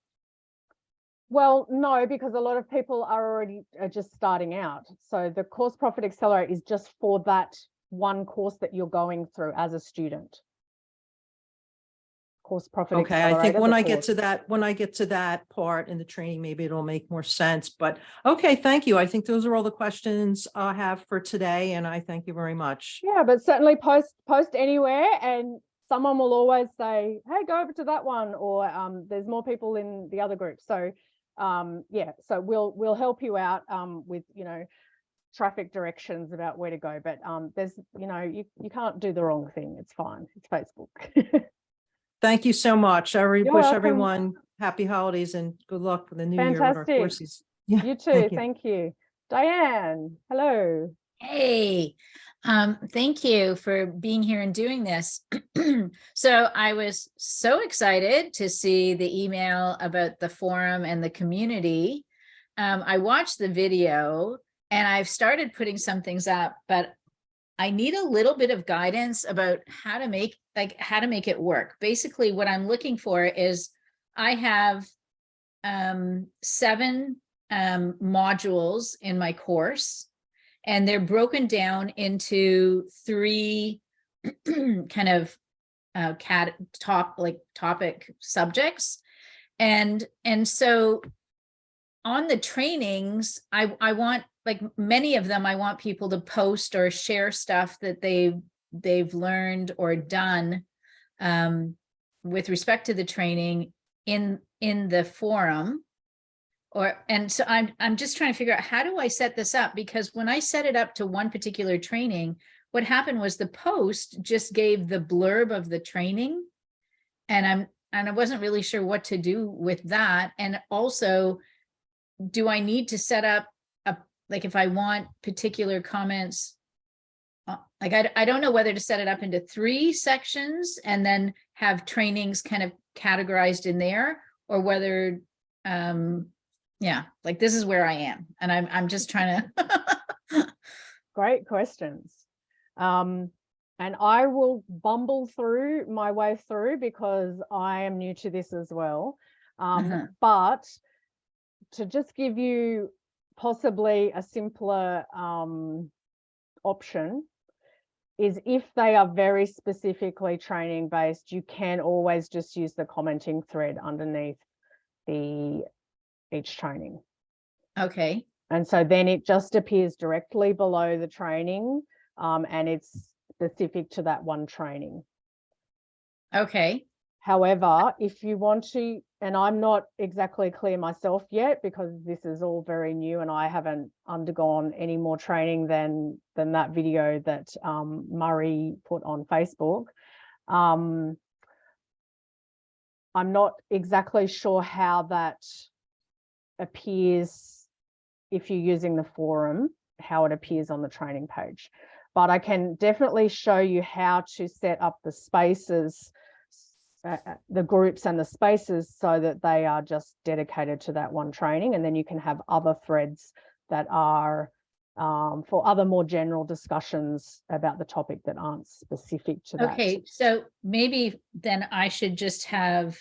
Well, no, because a lot of people are already just starting out. So the Course Profit Accelerator is just for that one course that you're going through as a student. Course Profit Okay, Accelerator. I think when I get course. to that part in the training, maybe it'll make more sense. But okay, thank you. I think those are all the questions I have for today, and I thank you very much. Yeah, but certainly post anywhere, and someone will always say, "Hey, go over to that one," or "There's more people in the other group." So, yeah, so we'll help you out with traffic directions about where to go. But there's you can't do the wrong thing. It's fine. It's Facebook. Thank you so much. I wish welcome. everyone happy holidays and good luck for the new year with our Fantastic. courses. Yeah, You too. Thank you. Diane, hello. Hey, thank you for being here and doing this. So I was so excited to see the email about the forum and the community. I watched the video and I've started putting some things up, but I need a little bit of guidance about how to make it work. Basically, what I'm looking for is I have 7 modules in my course, and they're broken down into 3 kind of topic subjects. And so on the trainings, I want, like many of them, I want people to post or share stuff that they've learned or done with respect to the training in the forum. And so I'm just trying to figure out, how do I set this up? Because when I set it up to one particular training, what happened was the post just gave the blurb of the training, and I wasn't really sure what to do with that. And also, do I need to set up like if I want particular comments, like I don't know whether to set it up into 3 sections and then have trainings kind of categorized in there, or whether, yeah, like this is where I am, and I'm just trying to. Great questions. And I will bumble through my way through because I am new to this as well. But to just give you possibly a simpler option is, if they are very specifically training based, you can always just use the commenting thread underneath each training. Okay. And so then it just appears directly below the training, and it's specific to that one training. Okay. However, if you want to, and I'm not exactly clear myself yet because this is all very new and I haven't undergone any more training than that video that Murray put on Facebook. I'm not exactly sure how that appears if you're using the forum, how it appears on the training page. But I can definitely show you how to set up the spaces, the groups and the spaces, so that they are just dedicated to that one training. And then you can have other threads that are for other more general discussions about the topic that aren't specific to that. Okay, so maybe then I should just have,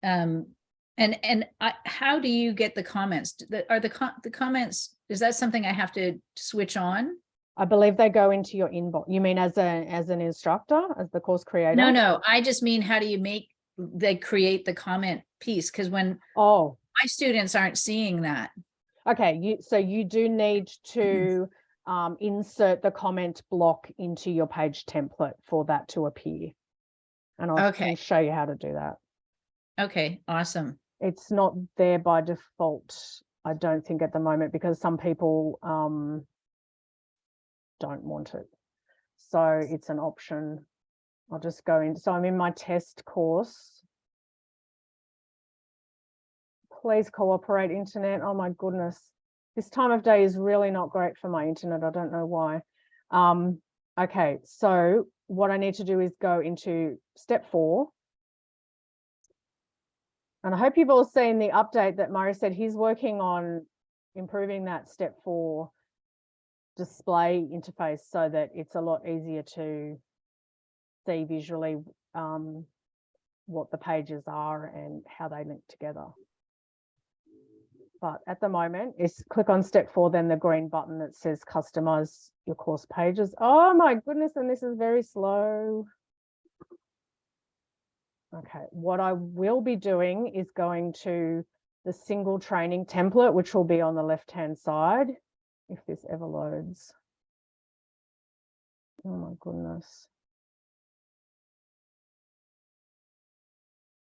how do you get the comments? Are the comments, is that something I have to switch on? I believe they go into your inbox. You mean as an instructor, as the course creator? No, I just mean, how do you create the comment piece? Because when my students aren't seeing that. Okay, so you do need to insert the comment block into your page template for that to appear. And I can show you how to do that. Okay, awesome. It's not there by default, I don't think, at the moment, because some people don't want it. So it's an option I'll just go in. So I'm in my test course. Please cooperate, internet. Oh my goodness. This time of day is really not great for my internet. I don't know why. Okay, so what I need to do is go into step 4. And I hope you've all seen the update that Murray said he's working on improving that step 4 display interface so that it's a lot easier to see visually what the pages are and how they link together. But at the moment, it's click on step 4, then the green button that says customize your course pages. Oh my goodness, and this is very slow. Okay, what I will be doing is going to the single training template, which will be on the left-hand side, if this ever loads. Oh my goodness.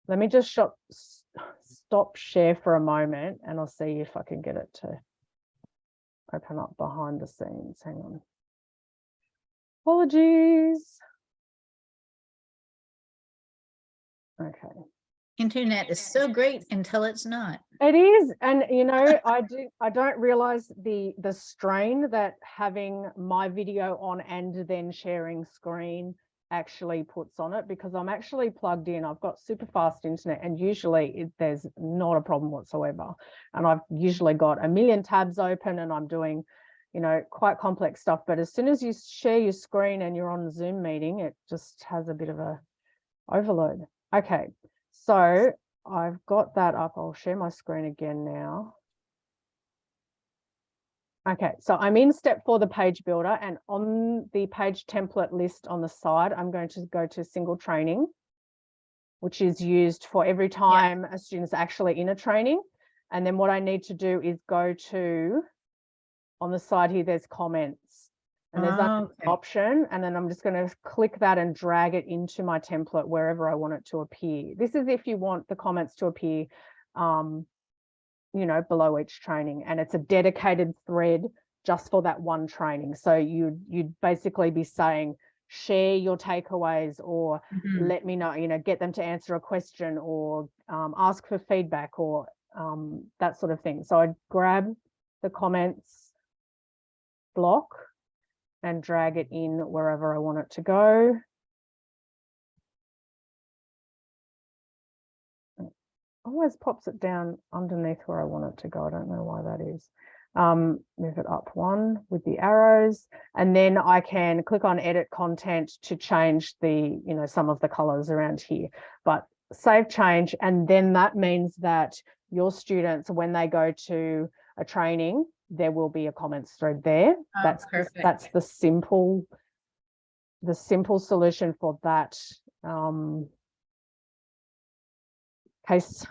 Let me just stop share for a moment and I'll see if I can get it to open up behind the scenes. Hang on. Apologies. Okay. Internet is so great until it's not. It is, and you know, I don't realize the strain that having my video on and then sharing screen actually puts on it, because I'm actually plugged in. I've got super fast internet, and usually there's not a problem whatsoever. And I've usually got a million tabs open and I'm doing, you know, quite complex stuff. But as soon as you share your screen and you're on a Zoom meeting, it just has a bit of a overload. Okay, so I've got that up. I'll share my screen again now. Okay, so I'm in step 4, the page builder, and on the page template list on the side, I'm going to go to single training, which is used for every time a student's actually in a training. And then what I need to do is go to, on the side here, there's comments. And there's an option, and then I'm just going to click that and drag it into my template wherever I want it to appear. This is if you want the comments to appear, you know, below each training, and it's a dedicated thread just for that one training. So you'd basically be saying, share your takeaways, or let me know, you know, get them to answer a question, or ask for feedback, or that sort of thing. So I'd grab the comments block and drag it in wherever I want it to go. Always pops it down underneath where I want it to go. I don't know why that is. Move it up one with the arrows, and then I can click on edit content to change the, you know, some of the colors around here. But save change, and then that means that your students, when they go to a training, there will be a comments thread there. That's perfect. That's the simple solution for that case.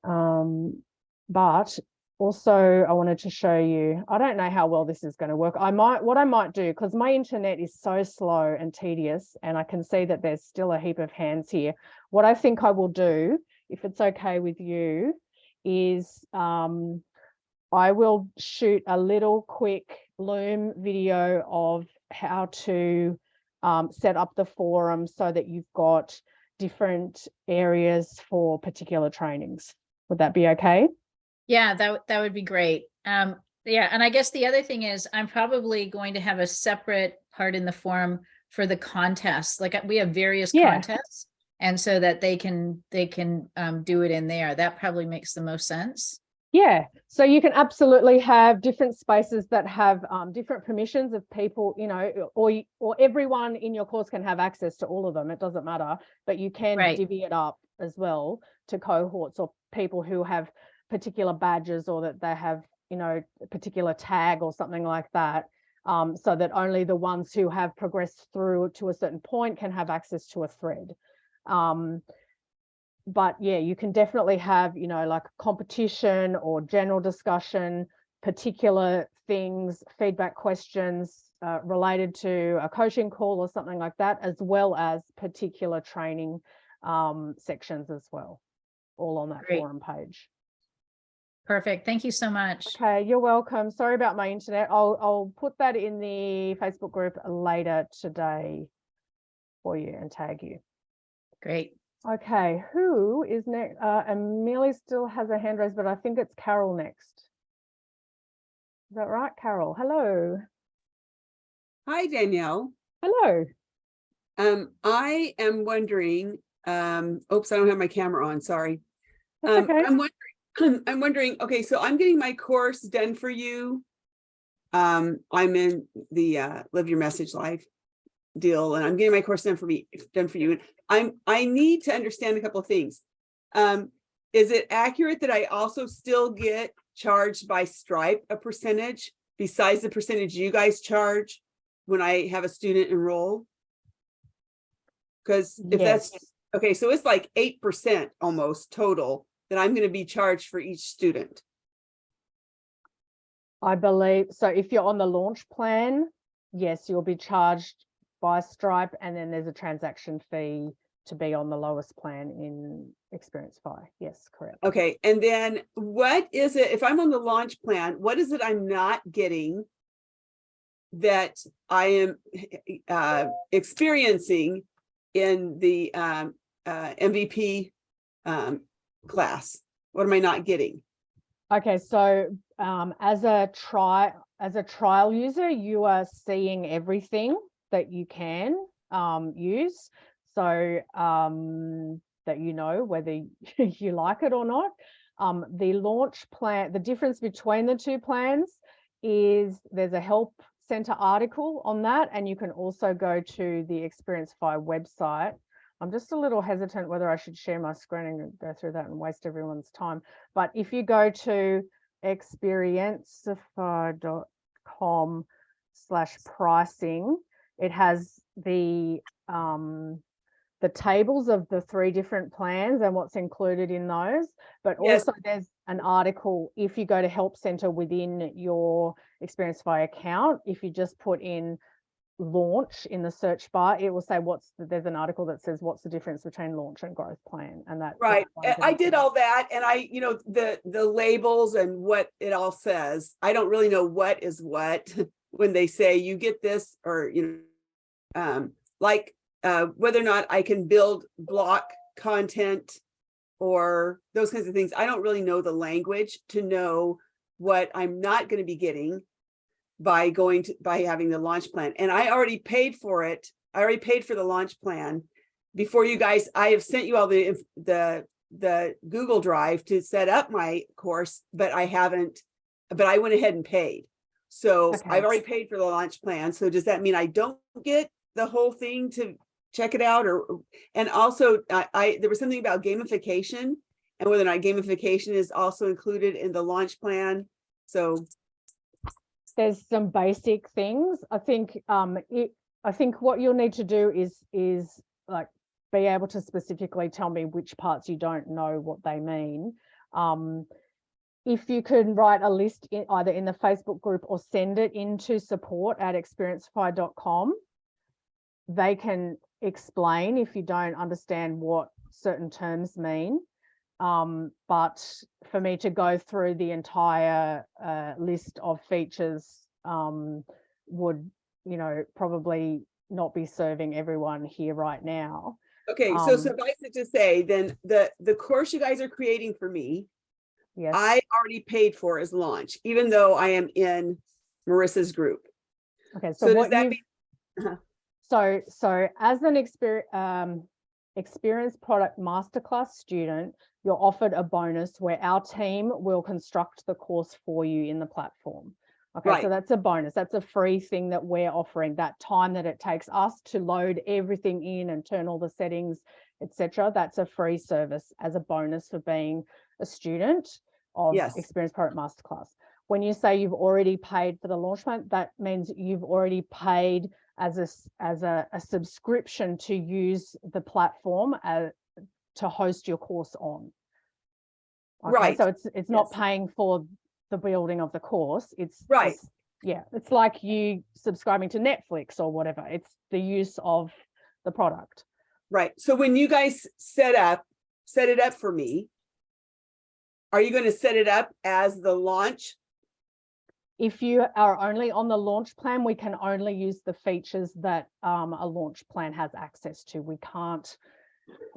But also I wanted to show you, I don't know how well this is going to work. What I might do, because my internet is so slow and tedious, and I can see that there's still a heap of hands here. What I think I will do, if it's okay with you, is I will shoot a little quick Loom video of how to set up the forum so that you've got different areas for particular trainings. Would that be okay? Yeah, that would be great. Yeah, and I guess the other thing is I'm probably going to have a separate part in the forum for the contests. Like we have various contests, and so that they can do it in there. That probably makes the most sense. Yeah, so you can absolutely have different spaces that have different permissions of people, you know, or everyone in your course can have access to all of them. It doesn't matter, but you can divvy it up as well to cohorts or people who have particular badges, or that they have, you know, a particular tag or something like that, so that only the ones who have progressed through to a certain point can have access to a thread. But yeah, you can definitely have, you know, like competition or general discussion, particular things, feedback questions related to a coaching call or something like that, as well as particular training sections as well, all on that forum page. Perfect. Thank you so much. Okay, you're welcome. Sorry about my internet. I'll put that in the Facebook group later today. for you and tag you. Great. Okay, who is next? Amelia still has a hand raised, but I think it's Carol next. Is that right, Carol? Hello. Hi, Danielle. Hello. I am wondering, oops, I don't have my camera on, sorry. That's okay. I'm wondering, okay, so I'm getting my course done for you. I'm in the Live Your Message Live deal, and I'm getting my course done for you. And I need to understand a couple of things. Is it accurate that I also still get charged by Stripe a percentage besides the percentage you guys charge when I have a student enroll? Because if that's okay, so it's like 8% almost total that I'm going to be charged for each student. I believe so. If you're on the launch plan, yes, you'll be charged by Stripe, and then there's a transaction fee to be on the lowest plan in Xperiencify. Yes, correct. Okay, and then what is it, if I'm on the launch plan, what is it I'm not getting that I am experiencing in the MVP class? What am I not getting? Okay, so as a trial user, you are seeing everything that you can use, so that you know whether you like it or not. The launch plan, the difference between the two plans is there's a help center article on that, and you can also go to the Xperiencify website. I'm just a little hesitant whether I should share my screen and go through that and waste everyone's time. But if you go to Xperiencify.com/pricing, it has the tables of the 3 different plans and what's included in those. But Yes. also there's an article, if you go to Help Center within your Xperiencify account, if you just put in launch in the search bar, it will say there's an article that says what's the difference between launch and growth plan, and that Right. I did all that, and I, you know, the labels and what it all says. I don't really know what is what when they say you get this, or like whether or not I can build block content or those kinds of things. I don't really know the language to know what I'm not going to be getting by having the launch plan. And I already paid for it. I already paid for the launch plan before you guys. I have sent you all the Google Drive to set up my course, but I haven't, but I went ahead and paid. So Okay. I've already paid for the launch plan. So does that mean I don't get the whole thing to check it out? And also there was something about gamification and whether or not gamification is also included in the launch plan. So there's some basic things. I think what you'll need to do is like be able to specifically tell me which parts you don't know what they mean. If you can write a list either in the Facebook group or send it into support@Xperiencify.com, they can explain if you don't understand what certain terms mean. But for me to go through the entire list of features would, probably not be serving everyone here right now. okay, so suffice it to say, then the course you guys are creating for me, Yes. I already paid for as launch, even though I am in Marissa's group. Okay, So does that mean? So as an experienced product masterclass student, you're offered a bonus where our team will construct the course for you in the platform. Okay, Right. So that's a bonus. That's a free thing that we're offering, that time that it takes us to load everything in and turn all the settings, etc. That's a free service as a bonus for being a student of Yes. Experienced Product Masterclass. When you say you've already paid for the launch month, that means you've already paid as a subscription to use the platform to host your course on. Okay, Right. so it's not Yes. paying for the building of the course. It's Right. It's like you subscribing to Netflix or whatever. It's the use of the product. Right. So when you guys set it up for me, are you going to set it up as the launch? if you are only on the launch plan, we can only use the features that a launch plan has access to. We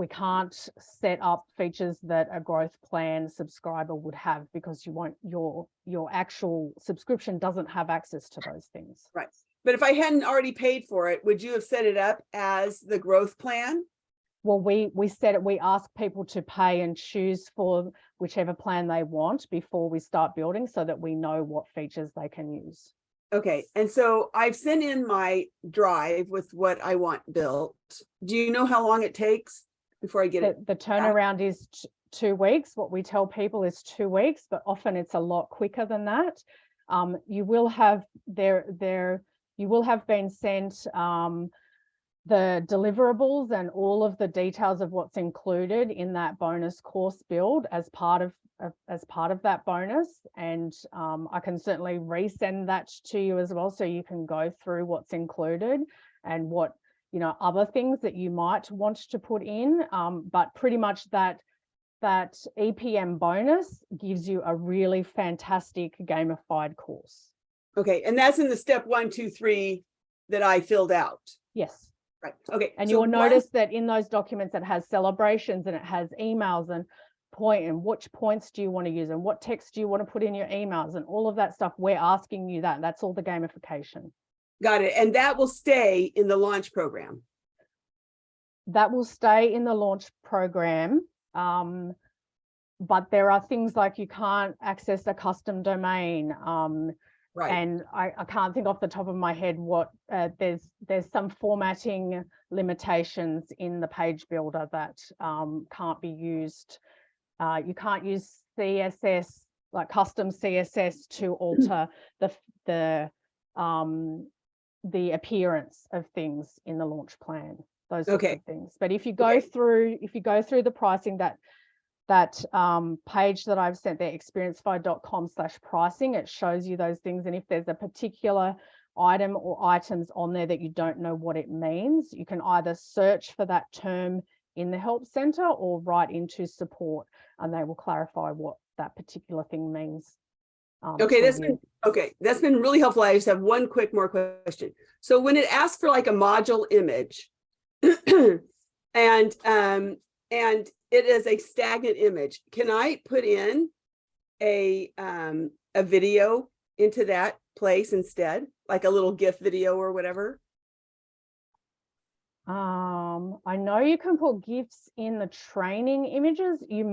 can't set up features that a growth plan subscriber would have, because you won't, your actual subscription doesn't have access to those things. Right. But if I hadn't already paid for it, would you have set it up as the growth plan? Well, we set it, we ask people to pay and choose for whichever plan they want before we start building, so that we know what features they can use. Okay, and so I've sent in my drive with what I want built. Do you know how long it takes before I get it? The turnaround is 2 weeks. What we tell people is 2 weeks, but often it's a lot quicker than that. You will have you will have been sent the deliverables and all of the details of what's included in that bonus course build as part of that bonus. And I can certainly resend that to you as well, so you can go through what's included and what, you know, other things that you might want to put in. But pretty much that EPM bonus gives you a really fantastic gamified course. Okay, and that's in the step 1, 2, 3 that I filled out. Yes. Right. Okay. And so you'll notice that in those documents, it has celebrations and it has emails and which points do you want to use and what text do you want to put in your emails and all of that stuff. We're asking you that. That's all the gamification. Got it. And that will stay in the launch program. That will stay in the launch program. But there are things like you can't access a custom domain. Right. And I can't think off the top of my head what there's some formatting limitations in the page builder that can't be used. You can't use CSS, like custom CSS, to alter the appearance of things in the launch plan. Those sorts of things. But if you go through the pricing, that page that I've sent there, Xperiencify.com/pricing, it shows you those things. And if there's a particular item or items on there that you don't know what it means, you can either search for that term in the help center or write into support, and they will clarify what that particular thing means. Okay, that's been really helpful. I just have one more question. So when it asks for like a module image, and it is a stagnant image, can I put in a video into that place instead, like a little GIF video or whatever? I know you can put GIFs in the training images. You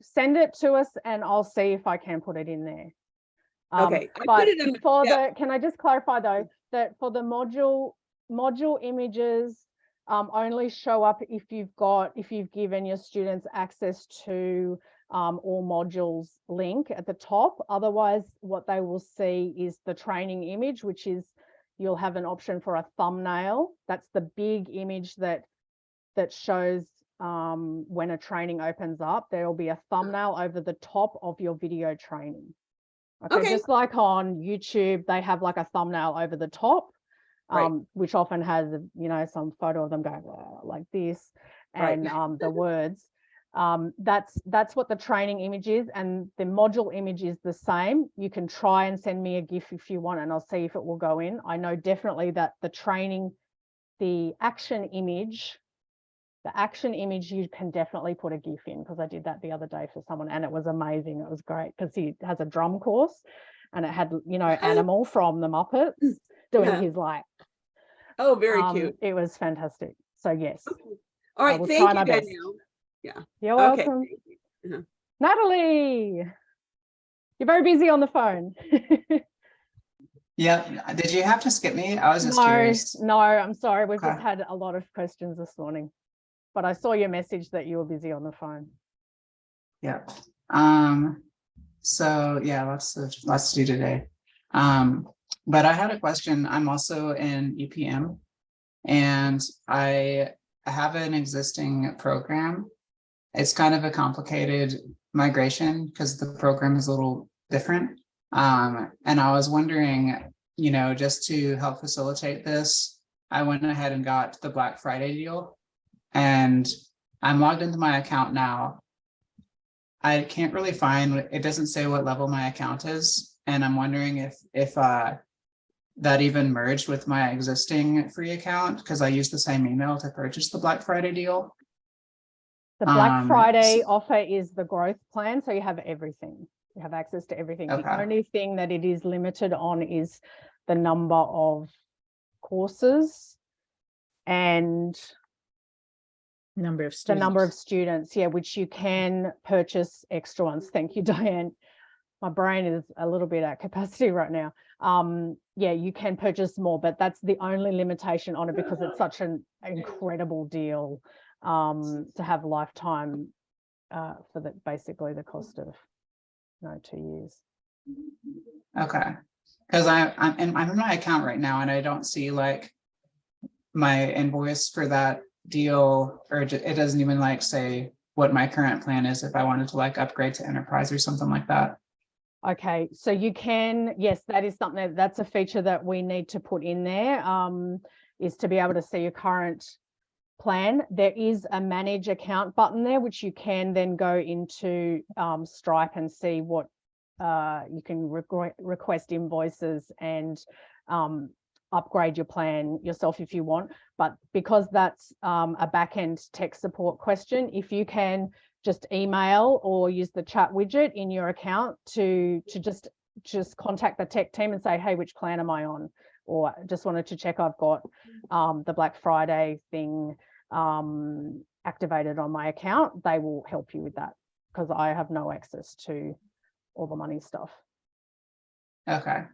send it to us and I'll see if I can put it in there. Okay, but can I just clarify though, that for the module images only show up if you've given your students access to all modules link at the top. Otherwise, what they will see is the training image, which is, you'll have an option for a thumbnail. That's the big image that shows when a training opens up. There will be a thumbnail over the top of your video training. Okay. Just like on YouTube, they have like a thumbnail over the top. Which often has, you know, some photo of them going like this, and the words. That's what the training image is, and the module image is the same. You can try and send me a GIF if you want, and I'll see if it will go in. I know definitely that the action image, you can definitely put a GIF in, because I did that the other day for someone and it was amazing. It was great because he has a drum course and it had, you know, Animal from the Muppets doing his like. Oh, very cute. It was fantastic. So yes. All right, thank you, Danielle. Yeah. You're welcome. Okay. Natalie, you're very busy on the phone. Yeah. Did you have to skip me? I was just curious. No, I'm sorry. We've just had a lot of questions this morning, but I saw your message that you were busy on the phone. Yeah. So yeah, lots to do today. But I had a question. I'm also in EPM, and I have an existing program. It's kind of a complicated migration because the program is a little different. And I was wondering, you know, just to help facilitate this, I went ahead and got the Black Friday deal, and I'm logged into my account now. I can't really find, it doesn't say what level my account is. and I'm wondering if that even merged with my existing free account, because I used the same email to purchase the Black Friday deal. The Black Friday so- offer is the growth plan, so you have everything. You have access to everything. Okay. The only thing that it is limited on is the number of courses and Number of the students. number of students, yeah, which you can purchase extra ones. Thank you, Diane. My brain is a little bit at capacity right now. Yeah, you can purchase more, but that's the only limitation on it because it's such an incredible deal to have lifetime for basically the cost of 2 years. Okay, because I'm in my account right now and I don't see like my invoice for that deal, or it doesn't even like say what my current plan is if I wanted to like upgrade to enterprise or something like that. Okay, so you can, yes, that is something that's a feature that we need to put in there, is to be able to see your current plan. There is a manage account button there, which you can then go into Stripe and see what you can request invoices and upgrade your plan yourself if you want. But because that's a back-end tech support question, if you can just email or use the chat widget in your account to just contact the tech team and say, hey, which plan am I on? Or just wanted to check I've got the Black Friday thing activated on my account. They will help you with that because I have no access to all the money stuff. Okay,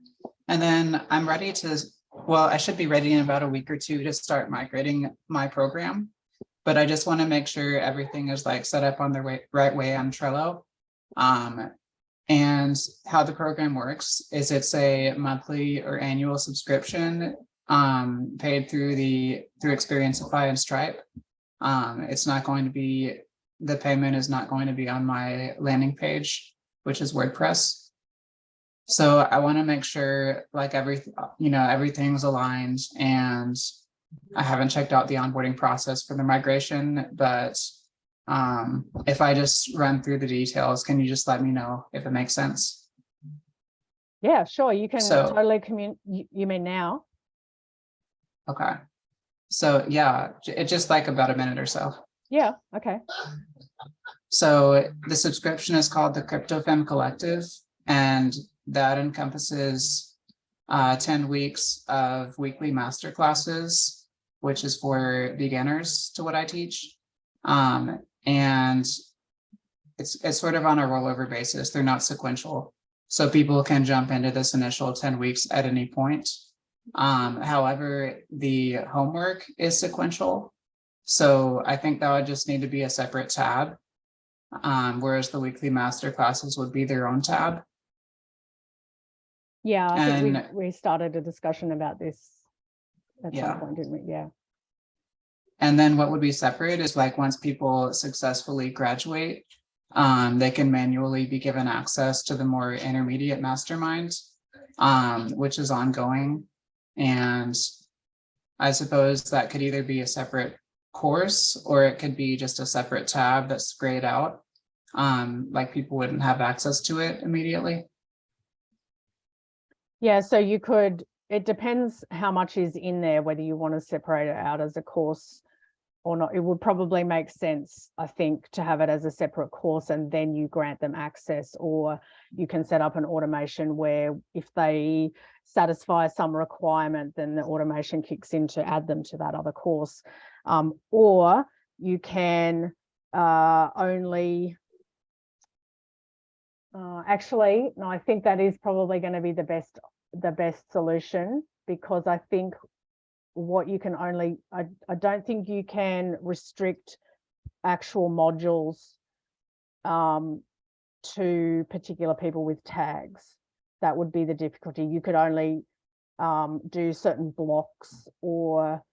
and then I'm ready to, well, I should be ready in about a week or two to start migrating my program, but I just want to make sure everything is like set up on the right way on Trello. And how the program works is it's a monthly or annual subscription paid through Xperiencify and Stripe. It's not going to be, the payment is not going to be on my landing page, which is WordPress. So I want to make sure like everything's aligned, and I haven't checked out the onboarding process for the migration, but if I just run through the details, can you just let me know if it makes sense? Yeah, sure. You can So- totally you mean now? Okay. So yeah, it's just like about a minute or so. Yeah, okay. So the subscription is called the CryptoFem Collective, and that encompasses 10 weeks of weekly master classes, which is for beginners to what I teach. And it's sort of on a rollover basis. They're not sequential. So people can jump into this initial 10 weeks at any point. However, the homework is sequential. So I think that would just need to be a separate tab. Whereas the weekly master classes would be their own tab. Yeah, I think And- we started a discussion about this at Yeah. some point, didn't we? Yeah. And then what would be separate is like once people successfully graduate, they can manually be given access to the more intermediate mastermind, which is ongoing. And I suppose that could either be a separate course or it could be just a separate tab that's grayed out. Like people wouldn't have access to it immediately. Yeah, so you could, it depends how much is in there, whether you want to separate it out as a course or not. It would probably make sense, I think, to have it as a separate course and then you grant them access, or you can set up an automation where if they satisfy some requirement, then the automation kicks in to add them to that other course. Or you can only, actually, no, I think that is probably going to be the best solution, because I think what you can only, I don't think you can restrict actual modules to particular people with tags. That would be the difficulty. You could only do certain blocks or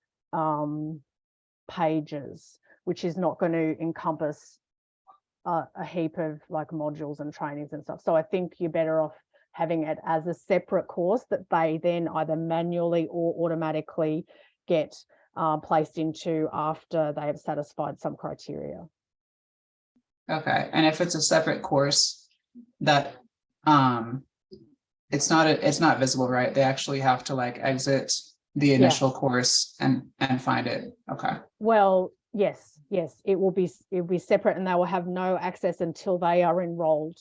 pages, which is not going to encompass a heap of like modules and trainings and stuff. So I think you're better off having it as a separate course that they then either manually or automatically get placed into after they have satisfied some criteria. Okay, and if it's a separate course that it's not visible, right? They actually have to like exit the initial course and find it. Okay. Well, yes, it will be separate, and they will have no access until they are enrolled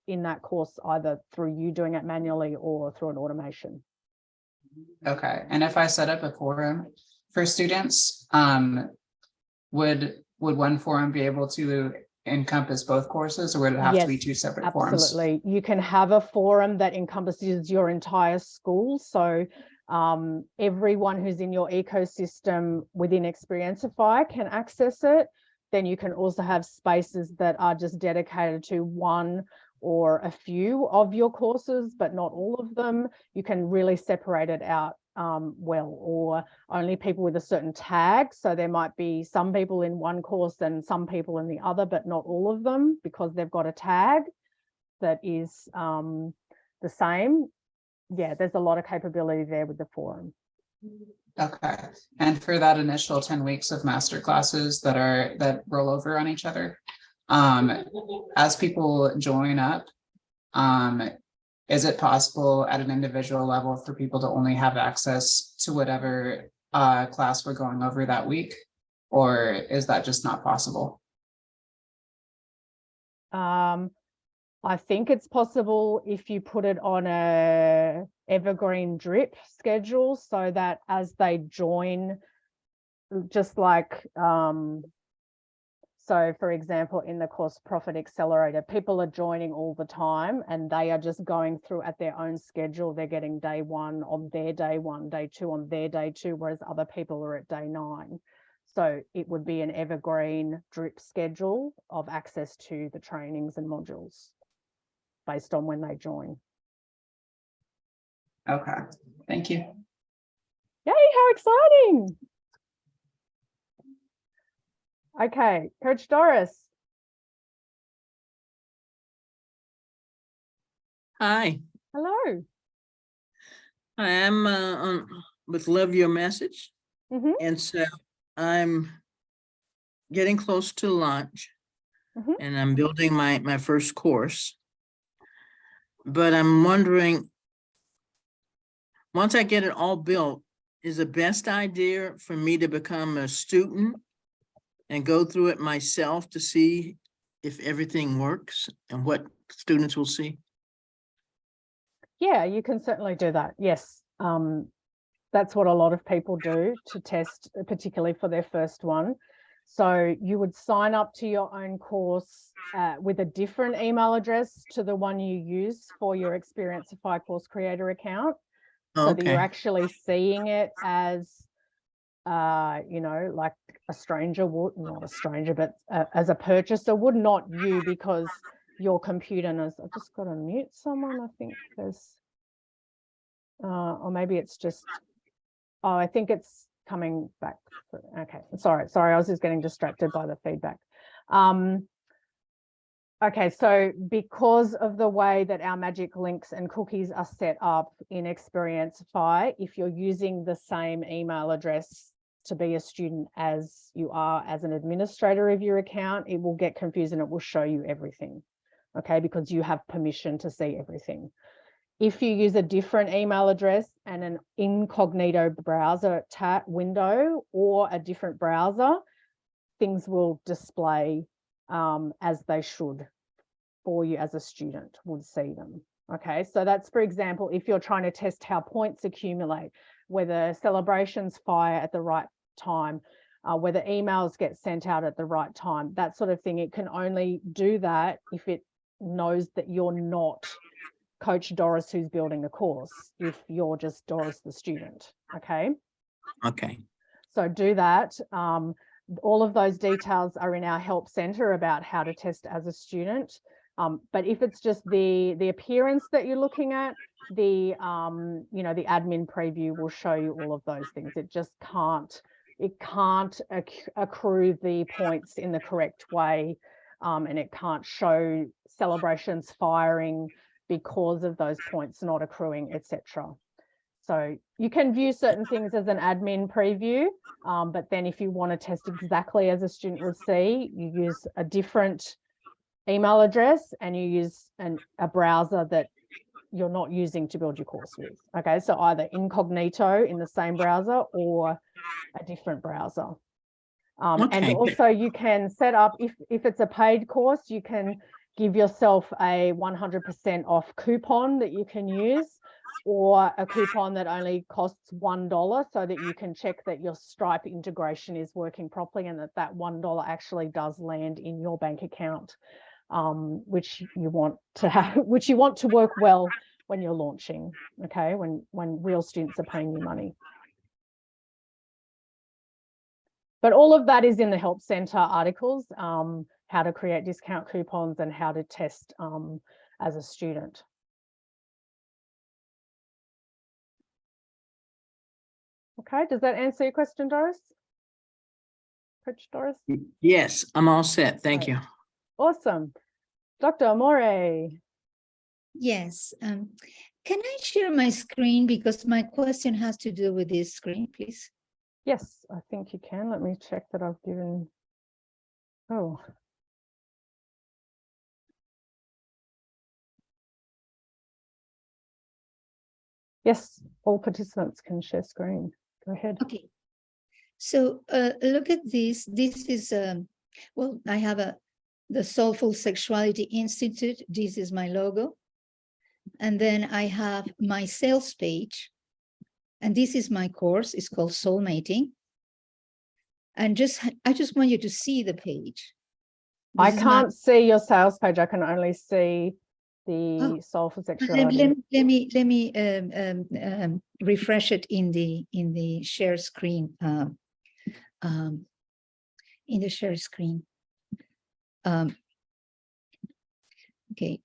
in that course, either through you doing it manually or through an automation. Okay. And if I set up a forum for students, would one forum be able to encompass both courses, or would it have to be two separate forums? Absolutely. You can have a forum that encompasses your entire school. So everyone who's in your ecosystem within Xperiencify can access it. Then you can also have spaces that are just dedicated to one or a few of your courses, but not all of them. You can really separate it out well, or only people with a certain tag. So there might be some people in one course and some people in the other, but not all of them, because they've got a tag that is the same. Yeah, there's a lot of capability there with the forum. Okay. And for that initial 10 weeks of master classes that roll over on each other, as people join up, is it possible at an individual level for people to only have access to whatever class we're going over that week? Or is that just not possible? I think it's possible if you put it on a evergreen drip schedule, so that as they join, just like, so for example, in the course Profit Accelerator, people are joining all the time and they are just going through at their own schedule. They're getting day one on their day one, day two on their day two, whereas other people are at day 9. So it would be an evergreen drip schedule of access to the trainings and modules based on when they join. Okay, thank you. Yay, how exciting. Okay, Coach Doris. Hi, Hello. I am with Love Your Message. Mhm. And so I'm getting close to launch, and I'm building my first course. But I'm wondering, once I get it all built, is the best idea for me to become a student and go through it myself to see if everything works and what students will see? Yeah, you can certainly do that. Yes. That's what a lot of people do to test, particularly for their first one. So you would sign up to your own course with a different email address to the one you use for your Xperiencify course creator account. So that you're actually seeing it as, you know, like a stranger would, not a stranger, but as a purchaser would, not you, because your computer knows. I've just got to mute someone. I think there's, or maybe it's just, oh, I think it's coming back. Okay, sorry, I was just getting distracted by the feedback. Okay, so because of the way that our magic links and cookies are set up in Xperiencify, if you're using the same email address to be a student as you are as an administrator of your account, it will get confused and it will show you everything, okay, because you have permission to see everything. If you use a different email address and an incognito browser window or a different browser, things will display as they should for you as a student would see them. Okay, so that's, for example, if you're trying to test how points accumulate, whether celebrations fire at the right time, whether emails get sent out at the right time, that sort of thing. It can only do that if it knows that you're not Coach Doris who's building the course, if you're just Doris the student. Okay. Okay. So do that. All of those details are in our help center about how to test as a student. But if it's just the appearance that you're looking at, the you know, the admin preview will show you all of those things. It just can't accrue the points in the correct way, and it can't show celebrations firing because of those points not accruing, etc. So you can view certain things as an admin preview, but then if you want to test exactly as a student would see, you use a different email address and you use a browser that you're not using to build your course with. Okay, so either incognito in the same browser or a different browser. And Okay. also you can set up, if it's a paid course, you can give yourself a 100% off coupon that you can use, or a coupon that only costs $1, so that you can check that your Stripe integration is working properly and that $1 actually does land in your bank account, which you want to have, which you want to work well when you're launching, okay, when real students are paying you money. But all of that is in the Help Center articles, how to create discount coupons and how to test as a student. Okay, does that answer your question, Doris? Coach Doris? Yes, I'm all set. Thank you. Awesome. Dr. Amore. Yes. Can I share my screen, because my question has to do with this screen, please? Yes, I think you can. Let me check that I've given. Oh. Yes, all participants can share screen. Go ahead. Okay. So look at this. This is, well, I have the Soulful Sexuality Institute. This is my logo. And then I have my sales page. And this is my course. It's called Soulmating. And I just want you to see the page. I can't see your sales page. I can only see the Soulful Sexuality. Let me refresh it in the share screen. In the share screen. Okay.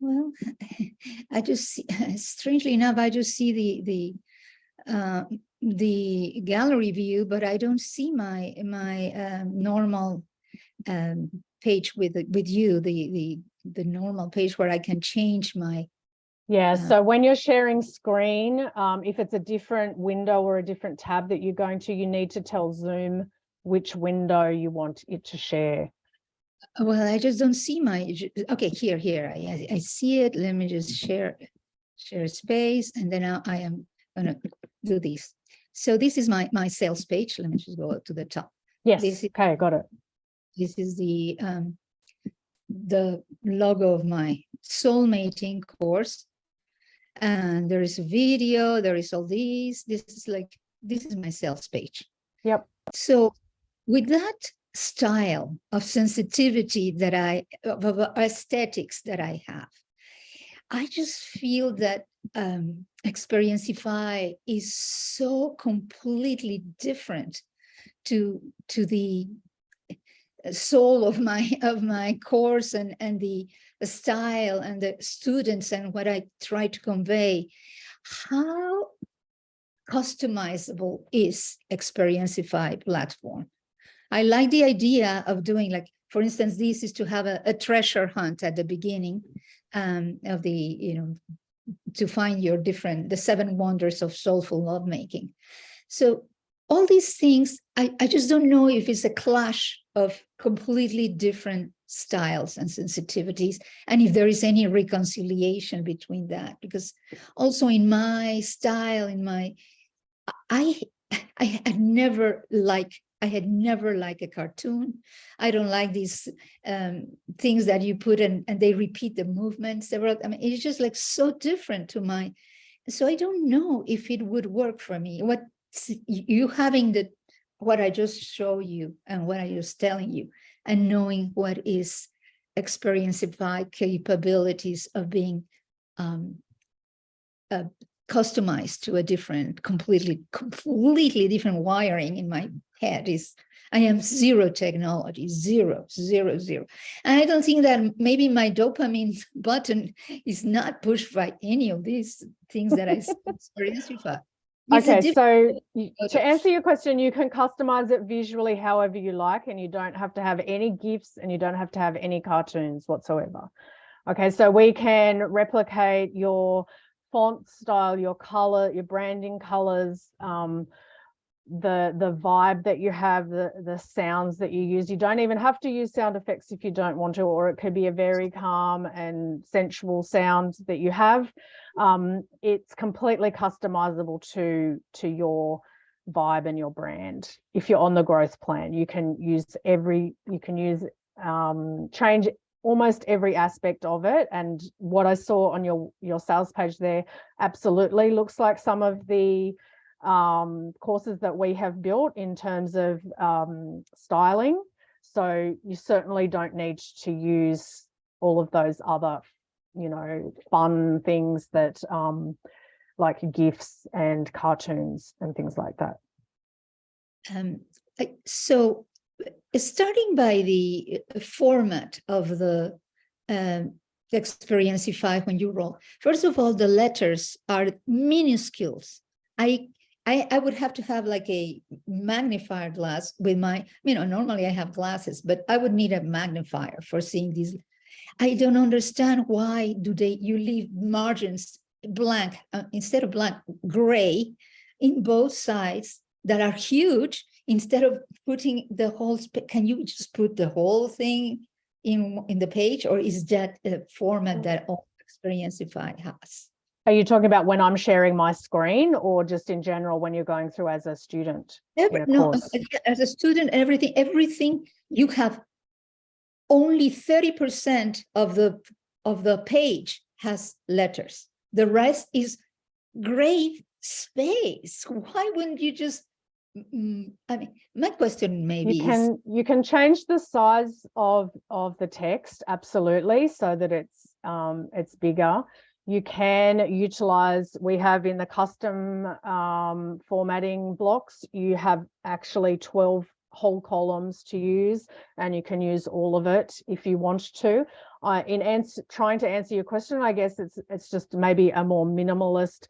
Well, I just see, strangely enough, I just see the gallery view, but I don't see my normal page with you, the normal page where I can change my. Yeah, so when you're sharing screen, if it's a different window or a different tab that you're going to, you need to tell Zoom which window you want it to share. Well, I just don't see my, okay, here, I see it. Let me just share space, and then I am gonna do this. So this is my sales page. Let me just go up to the top. Yes, okay, got it. This is the logo of my Soulmating course. And there is a video, there is all these. This is my sales page. Yep. So with that style of sensitivity that of aesthetics that I have, I just feel that Xperiencify is so completely different to the soul of my course and the style and the students and what I try to convey. How customizable is Xperiencify platform? I like the idea of doing, like, for instance, this is to have a treasure hunt at the beginning of the, to find your the 7 wonders of soulful lovemaking. So all these things, I just don't know if it's a clash of completely different styles and sensitivities, and if there is any reconciliation between that, because also in my style, I had never liked a cartoon. I don't like these things that you put in and they repeat the movements. I mean, it's just like so different to so I don't know if it would work for me. What you having what I just show you and what I was telling you, and knowing what is Xperiencify capabilities of being customized to a different, completely different wiring in my head I am zero technology, zero. And I don't think that maybe my dopamine button is not pushed by any of these things that I Xperiencify. Okay, so to answer your question, you can customize it visually however you like, and you don't have to have any GIFs and you don't have to have any cartoons whatsoever. Okay, so we can replicate your font style, your color, your branding colors, the vibe that you have, the sounds that you use. You don't even have to use sound effects if you don't want to, or it could be a very calm and sensual sound that you have. It's completely customizable to your vibe and your brand. If you're on the growth plan, you can change almost every aspect of it. And what I saw on your sales page there absolutely looks like some of the courses that we have built in terms of styling. So you certainly don't need to use all of those other, fun things that like GIFs and cartoons and things like that. So starting by the format of the Xperiencify when you roll, first of all, the letters are minuscules. I would have to have like a magnifier glass with my, normally I have glasses, but I would need a magnifier for seeing these. I don't understand why you leave margins blank, instead of blank, gray in both sides that are huge, instead of putting the whole, can you just put the whole thing in the page, or is that a format that all Xperiencify has? Are you talking about when I'm sharing my screen, or just in general when you're going through as a student? As a student, everything you have, only 30% of the page has letters. The rest is gray space. Why wouldn't you just? My question maybe you can change the size of the text, absolutely, so that it's bigger. You can utilize, we have in the custom formatting blocks, you have actually 12 whole columns to use, and you can use all of it if you want to. Trying to answer your question, I guess it's just maybe a more minimalist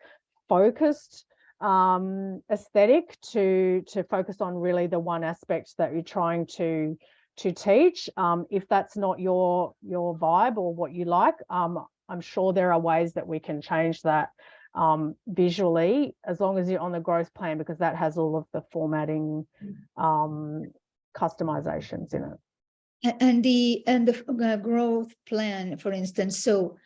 focused aesthetic to focus on really the one aspect that you're trying to teach. If that's not your vibe or what you like, I'm sure there are ways that we can change that visually, as long as you're on the growth plan, because that has all of the formatting customizations in it. And the growth plan, for instance. So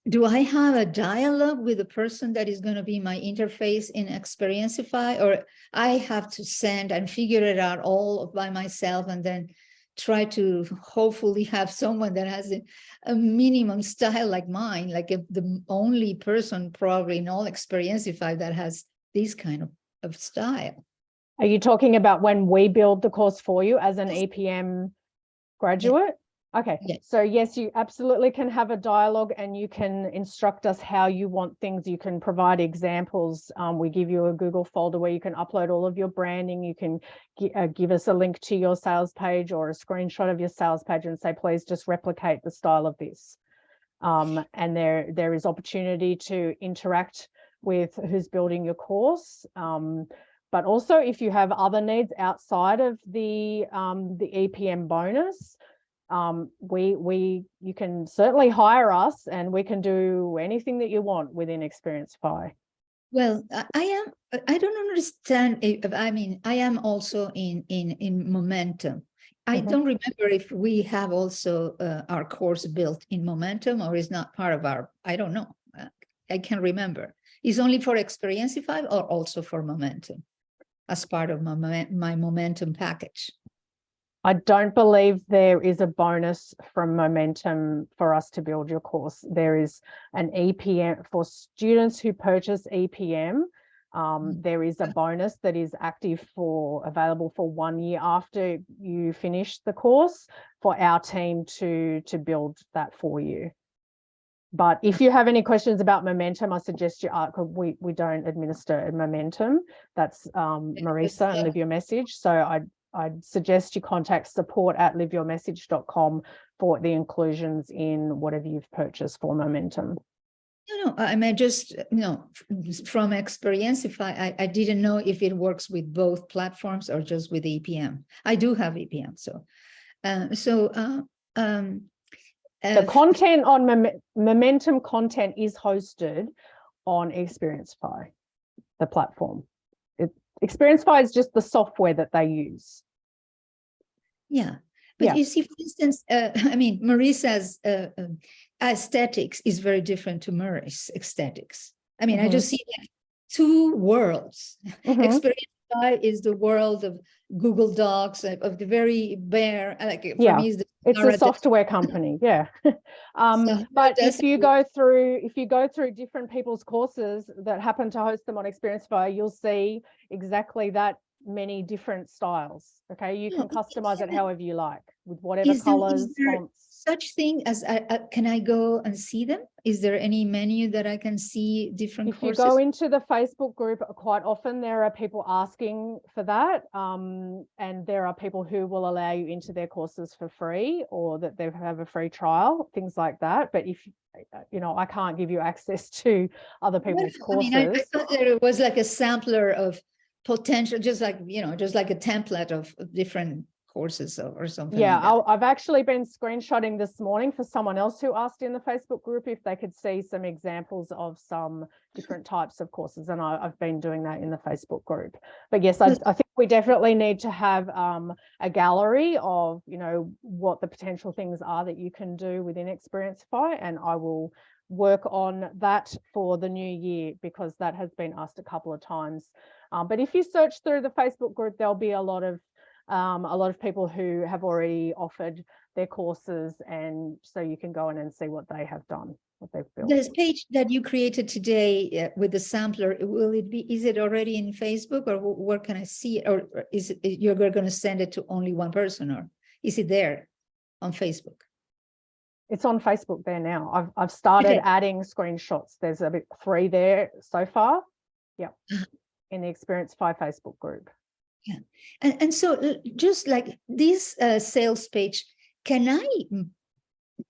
do I have a dialogue with the person that is going to be my interface in Xperiencify, or I have to send and figure it out all by myself and then try to hopefully have someone that has a minimum style like mine, like the only person probably in all Xperiencify that has this kind of style? Are you talking about when we build the course for you as an EPM graduate? Okay, so yes, you absolutely can have a dialogue, and you can instruct us how you want things. You can provide examples. We give you a Google folder where you can upload all of your branding. You can give us a link to your sales page or a screenshot of your sales page and say, please just replicate the style of this. And there is opportunity to interact with who's building your course. But also, if you have other needs outside of the EPM bonus, you can certainly hire us, and we can do anything that you want within Xperiencify. Well, I don't understand. I am also in Momentum. I don't remember if we have also our course built in Momentum, or is not part of our, I don't know. I can't remember. Is only for Xperiencify or also for Momentum as part of my Momentum package? I don't believe there is a bonus from Momentum for us to build your course. There is an EPM for students who purchase EPM. There is a bonus that is available for 1 year after you finish the course for our team to build that for you. But if you have any questions about Momentum, I suggest you ask. We don't administer Momentum. That's Marisa and Live Your Message. So I'd suggest you contact support@liveyourmessage.com for the inclusions in whatever you've purchased for Momentum. No, I mean, just, from Xperiencify, I didn't know if it works with both platforms or just with EPM. I do have EPM, so. The content on Momentum content is hosted on Xperiencify, the platform. Xperiencify is just the software that they use. Yeah. But Yeah. you see, for instance, I mean, Marissa's aesthetics is very different to Murray's aesthetics. I mean, I just see like two worlds. Xperiencify is the world of Google Docs, of the very bare, like for me, is it's a software company. Yeah. But if you go through different people's courses that happen to host them on Xperiencify, you'll see exactly that many different styles. Okay, you can customize it however you like with whatever colors, fonts. Such thing as can I go and see them? Is there any menu that I can see different courses? If you go into the Facebook group, quite often there are people asking for that, and there are people who will allow you into their courses for free, or that they have a free trial, things like that. But if you know, I can't give you access to other people's courses. I mean, I thought there was like a sampler of potential, just like, you know, just like a template of different courses or something. Yeah, like I've actually been screenshotting this morning for someone else who asked in the Facebook group if they could see some examples of some different types of courses, and I've been doing that in the Facebook group. But yes, I think we definitely need to have a gallery of, you know, what the potential things are that you can do within Xperiencify, and I will work on that for the new year, because that has been asked a couple of times. But if you search through the Facebook group, there'll be a lot of people who have already offered their courses, and so you can go in and see what they have done, what they've built. this page that you created today with the sampler, is it already in Facebook, or where can I see it? Or is it, you're going to send it to only one person, or is it there on Facebook? It's on Facebook there now. I've started adding screenshots. There's about 3 there so far. Yeah. In the Xperiencify Facebook group. Yeah. And so just like this sales page, can I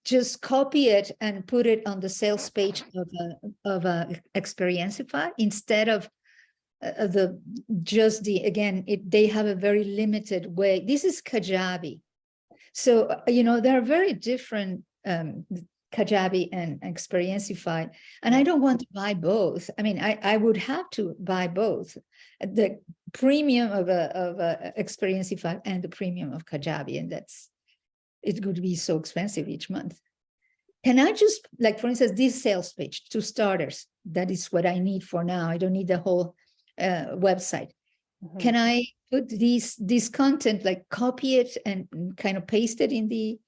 just copy it and put it on the sales page of Xperiencify instead of again, they have a very limited way. This is Kajabi. So, you know, they're very different, Kajabi and Xperiencify, and I don't want to buy both. I mean, I would have to buy both, the premium of Xperiencify and the premium of Kajabi, and it would be so expensive each month. Can I just, like, for instance, this sales page, 2 starters, that is what I need for now. I don't need the whole website. Can I put this content, like copy it and kind of paste it in the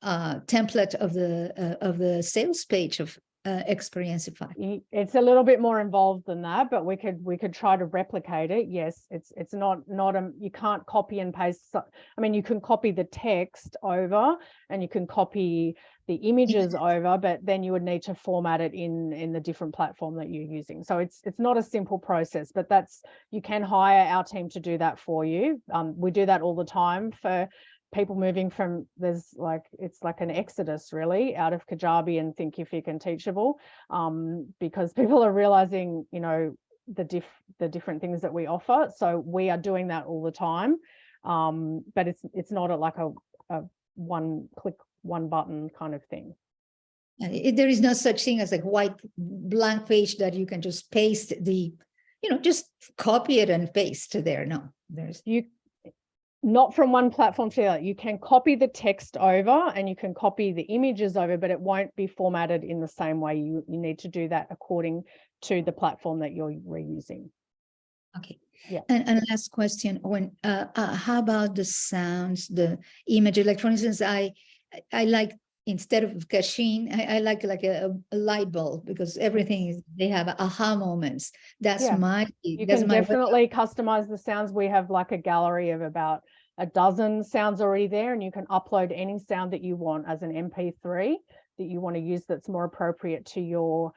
template of the sales page of Xperiencify? It's a little bit more involved than that, but we could try to replicate it. Yes, it's not you can't copy and paste. I mean, you can copy the text over and you can copy the images over, but then you would need to format it in the different platform that you're using. So it's not a simple process, but you can hire our team to do that for you. We do that all the time for people moving from, it's like an exodus really out of Kajabi and Thinkific and Teachable, because people are realizing, you know, the different things that we offer. So we are doing that all the time, but it's not like a one click, one button kind of thing. There is no such thing as like white blank page that you can just paste just copy it and paste there. No, not from one platform to the other. You can copy the text over and you can copy the images over, but it won't be formatted in the same way. You need to do that according to the platform that you're reusing. Okay. Yeah. And last question, how about the sounds, the images? Like, for instance, I like, instead of caching, I like a light bulb, because everything they have aha moments. That's you can definitely customize the sounds. We have like a gallery of about a dozen sounds already there, and you can upload any sound that you want as an MP3 that you want to use that's more appropriate to your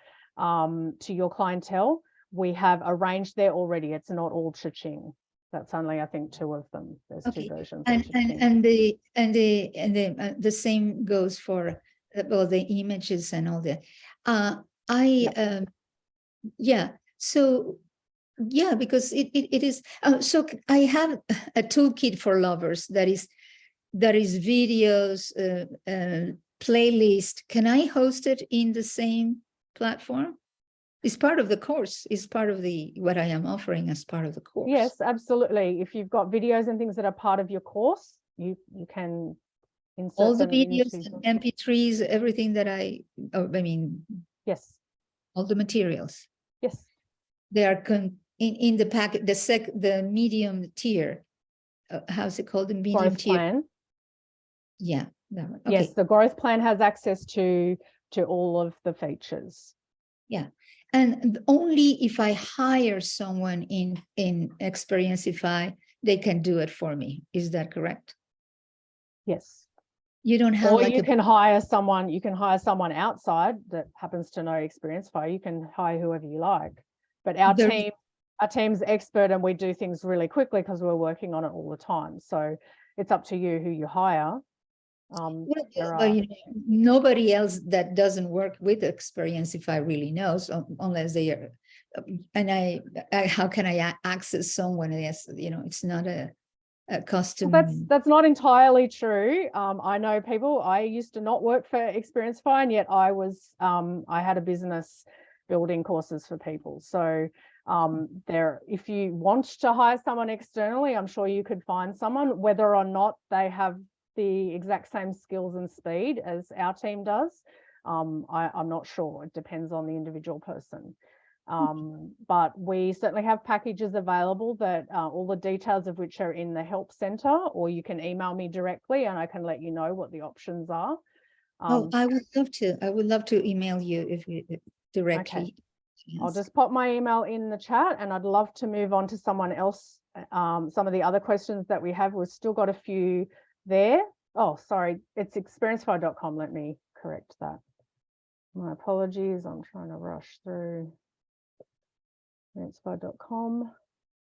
clientele. We have arranged there already. It's not all cha-ching. That's only, I think, 2 of them. There's 2 versions. And the same goes for the images and all that. Because it is. So I have a toolkit for lovers that is videos, playlist. Can I host it in the same platform? It's part of the course. It's part of what I am offering as part of the course. Yes, absolutely. If you've got videos and things that are part of your course, you can insert All the them into videos, your- and MP3s, everything that I mean, Yes, all the materials. yes. They are in the packet, the medium tier. How's it called? The medium Growth tier. plan. Yeah, that one. Yes, Okay. the growth plan has access to all of the features. Yeah. And only if I hire someone in Xperiencify, they can do it for me. Is that correct? Yes. You don't have Or like you can hire someone outside that happens to know Xperiencify. You can hire whoever you like. But our team's expert, and we do things really quickly because we're working on it all the time. So it's up to you who you hire. Nobody else that doesn't work with Xperiencify really knows, unless they are. And how can I access someone? Yes, it's not a custom. That's not entirely true. I know people. I used to not work for Xperiencify, and yet I had a business building courses for people. So if you want to hire someone externally, I'm sure you could find someone. Whether or not they have the exact same skills and speed as our team does, I'm not sure. It depends on the individual person. But we certainly have packages available that all the details of which are in the help center, or you can email me directly and I can let you know what the options are. I would love to. I would love to email you if you directly. Okay. I'll just pop my email in the chat, and I'd love to move on to someone else. Some of the other questions that we have, we've still got a few there. Oh, sorry, it's Xperiencify.com. Let me correct that. My apologies. I'm trying to rush through. Xperiencify.com.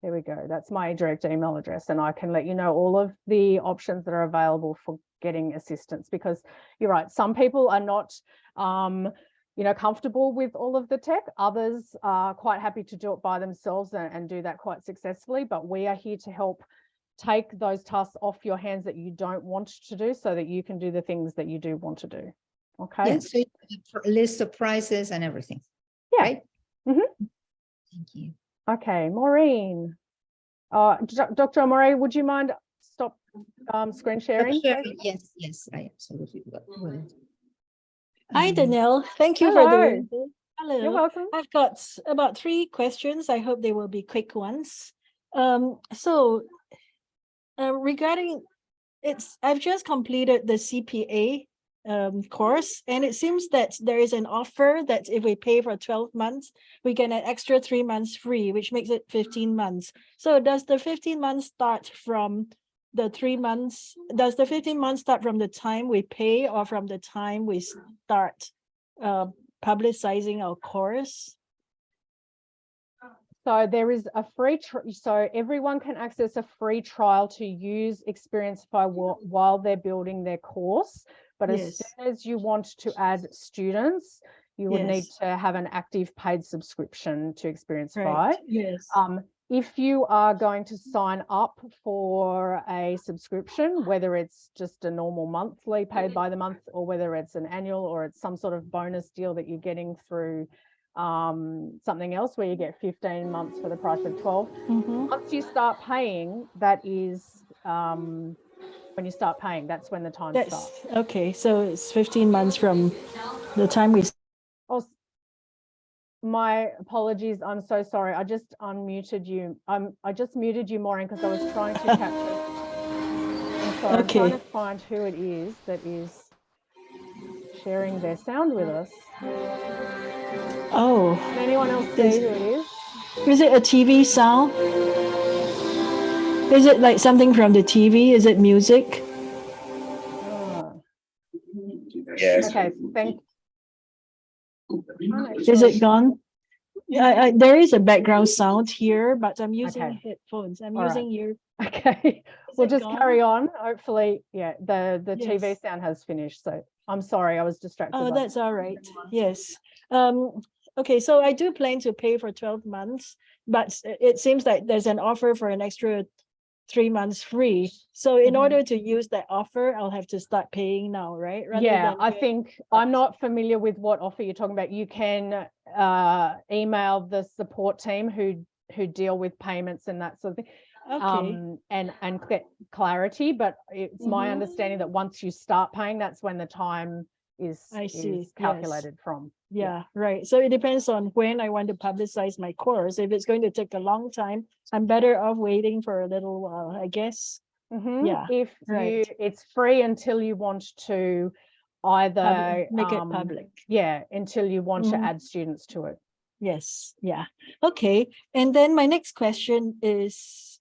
There we go. That's my direct email address, and I can let you know all of the options that are available for getting assistance, because you're right. Some people are not, comfortable with all of the tech. Others are quite happy to do it by themselves and do that quite successfully. But we are here to help take those tasks off your hands that you don't want to do, so that you can do the things that you do want to do. Okay. Yeah, so list of prices and everything. Yeah. Right? Mm-hmm. Thank you. Okay, Maureen. Dr. Amore, would you mind stop screen sharing? Yes, I absolutely will. Hi, Danielle. Thank you for doing this. Hello. You're welcome. I've got about 3 questions. I hope they will be quick ones. Regarding I've just completed the CPA course, and it seems that there is an offer that if we pay for 12 months, we get an extra 3 months free, which makes it 15 months. So does the 15 months start from the 3 months? Does the 15 months start from the time we pay, or from the time we start publicizing our course? So there is a free, so everyone can access a free trial to use Xperiencify while they're building their course. But as soon as you want to add students, you would need to have an active paid subscription to Xperiencify. Right. Yes. If you are going to sign up for a subscription, whether it's just a normal monthly paid by the month, or whether it's an annual, or it's some sort of bonus deal that you're getting through something else where you get 15 months for the price of 12. Mm-hmm. Once you start paying, that is when you start paying, that's when the time starts. Okay, so it's 15 months from the time we. Oh, my apologies. I'm so sorry. I just unmuted you. I just muted you, Maureen, because I was trying to capture. And so I'm trying to find who it is that is sharing their sound with us. Oh. Can anyone else see who it is? Is it a TV sound? Is it like something from the TV? Is it music? Yes. Okay, thank you. Is it gone? Yeah, there is a background sound here, but I'm using headphones. I'm using your. Okay, we'll just carry on. Hopefully, the TV sound has finished. So I'm sorry, I was distracted. Oh, that's all right. Yes. Okay, so I do plan to pay for 12 months, but it seems like there's an offer for an extra 3 months free. So in Mhm. order to use that offer, I'll have to start paying now, right? Rather Yeah, than I paying think I'm not familiar with what offer you're talking about. You can email the support team who deal with payments and that sort of thing. Okay. And get clarity, but it's my Mhm. understanding that once you start paying, that's when the time I see, yes. calculated from. Yeah, right. So it depends on when I want to publicize my course. If it's going to take a long time, I'm better off waiting for a little while, I guess. Mhm. Yeah, If right. it's free until you want to either Make it public. Yeah, until you want to Mhm. add students to it. Yes, yeah. Okay. And then my next question is,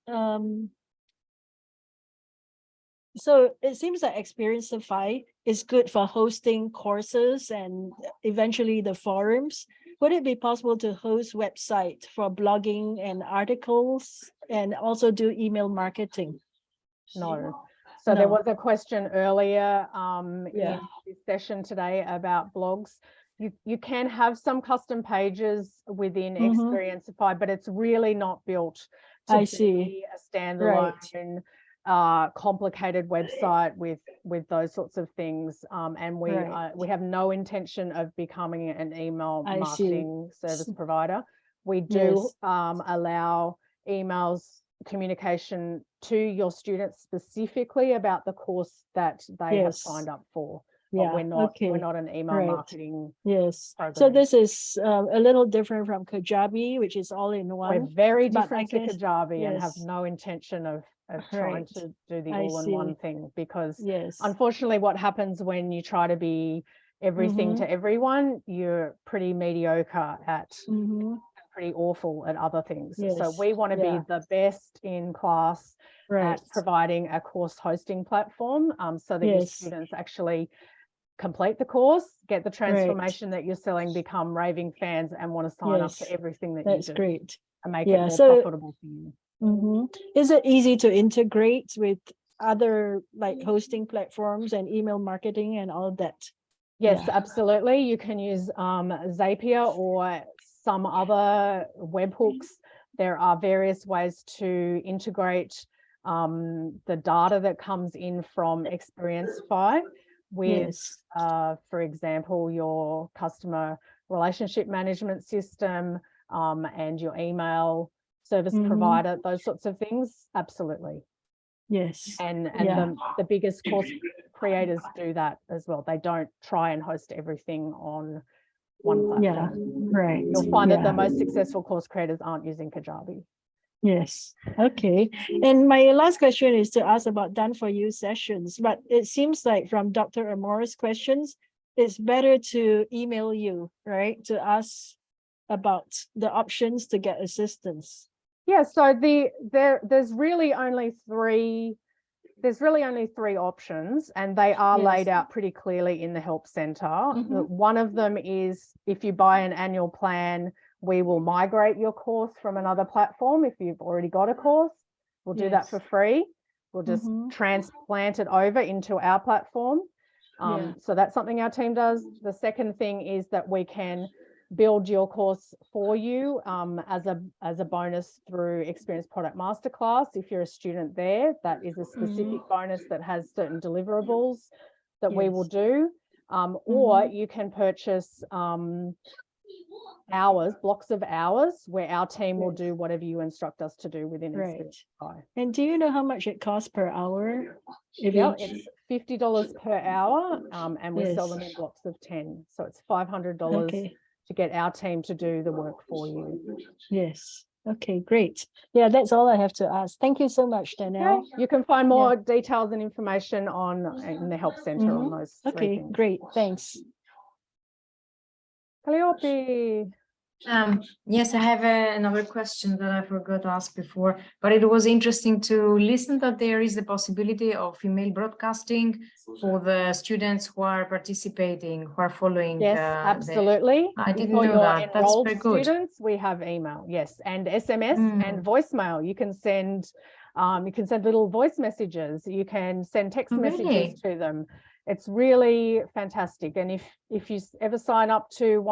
so it seems that Xperiencify is good for hosting courses and eventually the forums. Would it be possible to host website for blogging and articles and also do email marketing? No. So there No. was a question earlier Yeah. in this session today about blogs. You can have some custom pages within Mhm. Xperiencify, but it's really not built to I see. be a standalone complicated website with those sorts of things. And Right. we have no intention of becoming an email I see. marketing service provider. We do Yes. allow emails communication to your students specifically about the course that they have Yes. signed up for. But Yeah. we're Okay. not an email Right. marketing Yes. So program. this is a little different from Kajabi, which is all in We're one. very but I different to guess- Kajabi and have yes. no intention of trying Right. to do the I all-in-one see. thing, because Yes. unfortunately what happens when you try to be everything to everyone, you're pretty mediocre at Mhm. pretty awful at other things. So Yes. we want to Yeah. be the best in class Right. at providing a course hosting platform, so that your Yes. students actually complete the course, get the transformation that you're selling, become raving fans, and want to sign up to Yes. everything that That's you do great. and make Yeah, it more so- profitable for you. Is it easy to integrate with other like hosting platforms and email marketing and all that? Yes, Yeah. absolutely. You can use Zapier or some other webhooks. There are various ways to integrate the data that comes in from Xperiencify with, Yes. for example, your customer relationship management system and your email service provider, those sorts of things. Absolutely. Yes. And Yeah. the biggest course creators do that as well. They don't try and host everything on one platform. Yeah. Right. You'll find that the Yeah. most successful course creators aren't using Kajabi. Yes. Okay. And my last question is to ask about done for you sessions, but it seems like from Dr. Amora's questions, it's better to email you, right? To ask about the options to get assistance. Yeah, so there's really only three options, and they are Yes. laid out pretty clearly in the help center. Mhm. One of them is, if you buy an annual plan, we will migrate your course from another platform. If you've already got a course, we'll do that Yes. for free. We'll just Mhm. transplant it over into our platform. Yeah. So that's something our team does. The second thing is that we can build your course for you as a bonus through Experience Product Masterclass. If you're a student there, that is a specific bonus that has certain deliverables that we will Yes. do. Or you can purchase blocks of hours, where our team will do whatever you instruct us to do within Right. Xperiencify. And do you know how much it costs per hour? Yeah, it's $50 per hour, and we sell Yes. them in blocks of 10. So it's $500 Okay. to get our team to do the work for you. Yes. Okay, great. Yeah, that's all I have to ask. Thank you so much, Danielle. Okay. You can find more details and information in the help center on those three Okay, things. great. Thanks. Calliope. Yes, I have another question that I forgot to ask before, but it was interesting to listen that there is the possibility of email broadcasting for the students who are participating, who are following. Yes, absolutely. I didn't For know your that. That's enrolled very good. students, we have email, yes, and SMS and voicemail. You can send little voice messages. You can send text messages to them. It's really fantastic. And if you ever sign up to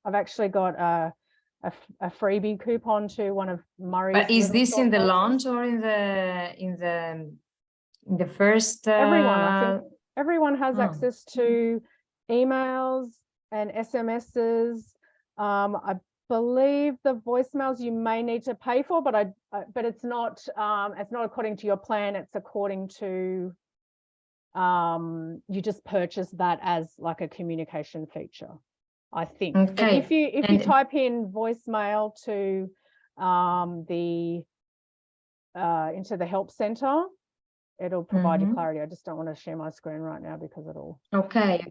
I've actually got a a freebie coupon to one of Murray's. But is little this in short the courses. launch or in the first? Everyone, I think everyone has oh. access to emails and SMSs. I believe the voicemails you may need to pay for, but it's not according to your plan. It's according to you just purchase that as like a communication feature, I think. But Okay. if you type in voicemail to into the help center, it'll provide you clarity. I just don't want to share my screen right now because it'll. Okay.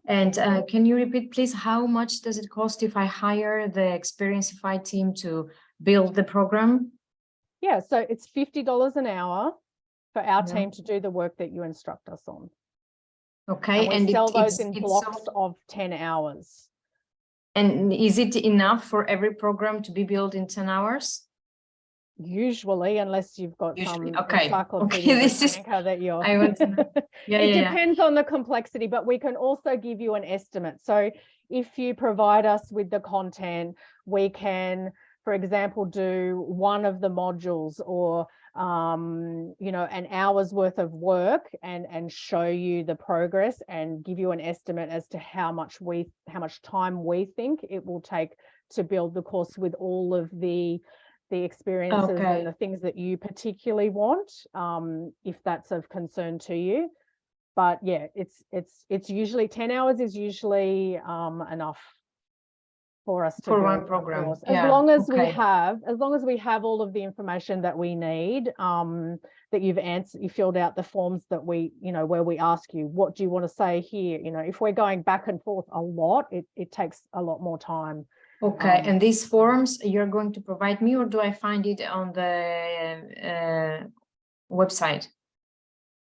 And can you repeat, please, how much does it cost if I hire the Xperiencify team to build the program? Yeah, so it's $50 an hour for our team to do the work that you instruct us on. Okay, and we sell those in blocks of 10 hours. And is it enough for every program to be built in 10 hours? Usually, unless you've got some encyclopedia this is that you're. I want to know. It depends on the complexity, but we can also give you an estimate. So if you provide us with the content, we can, for example, do one of the modules or you know, an hour's worth of work and show you the progress and give you an estimate as to how much time we think it will take to build the course with all of the experiences and the things that you particularly want, if that's of concern to you. But yeah, it's usually 10 hours is usually enough for us to for one program. As long as we have all of the information that we need, that you filled out the forms that we, you know, where we ask you, what do you want to say here? You know, if we're going back and forth a lot, it takes a lot more time. Okay, and these forms you're going to provide me, or do I find it on the website?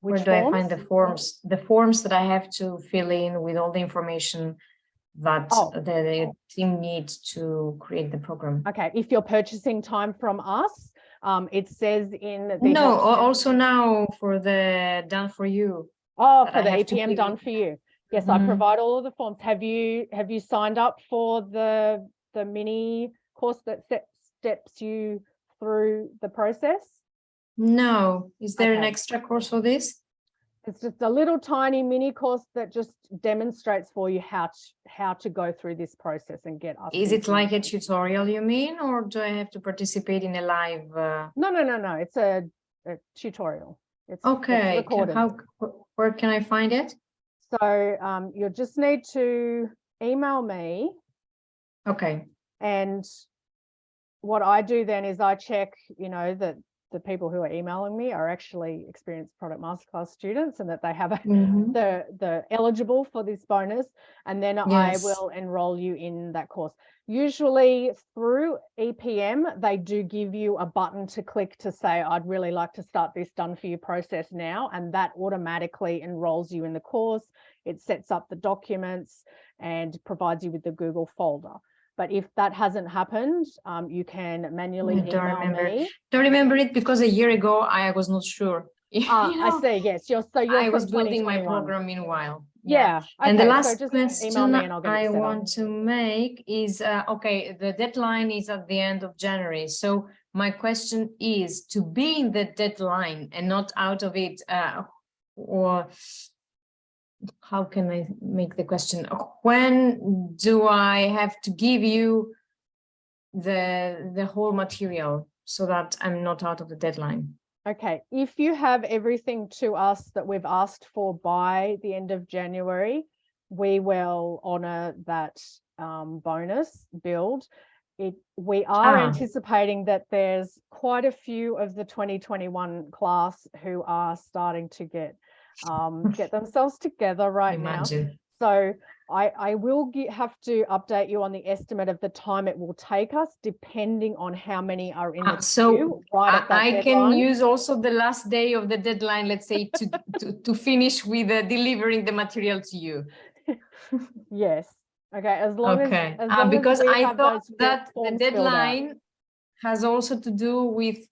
Where do I find the forms? The forms that I have to fill in with all the information that the team needs to create the program. Okay, if you're purchasing time from us, it says in the also now for the done for you. Oh, for the EPM done for you. Yes, I provide all of the forms. Have you signed up for the mini course that steps you through the process? No. Is there an extra course for this? It's just a little tiny mini course that just demonstrates for you how to go through this process and get up. Is it like a tutorial, you mean, or do I have to participate in a live? No. It's a tutorial. It's recorded. Where can I find it? So you'll just need to email me. Okay. And what I do then is I check, you know, that the people who are emailing me are actually experienced product masterclass students and that they have the eligible for this bonus, and then I will enroll you in that course. Usually through EPM, they do give you a button to click to say, I'd really like to start this done for you process now, and that automatically enrolls you in the course. It sets up the documents and provides you with the Google folder. But if that hasn't happened, you can manually email me. Don't remember it because a year ago I was not sure. I see. Yes, I was building my program meanwhile. Yeah. Okay. And the last so question I want to make is, okay, the deadline is at the end of January. So my question is, to be in the deadline and not out of it, or how can I make the question? When do I have to give you the whole material so that I'm not out of the deadline? Okay, if you have everything to us that we've asked for by the end of January, we will honor that bonus build. We are anticipating that there's quite a few of the 2021 class who are starting to get themselves together right now. So I will have to update you on the estimate of the time it will take us, depending on how many are in the queue. Right at that I deadline. can use also the last day of the deadline, let's say, to finish with delivering the material to you. Yes. Okay. As long as because as we I have thought those that the forms deadline has also to do with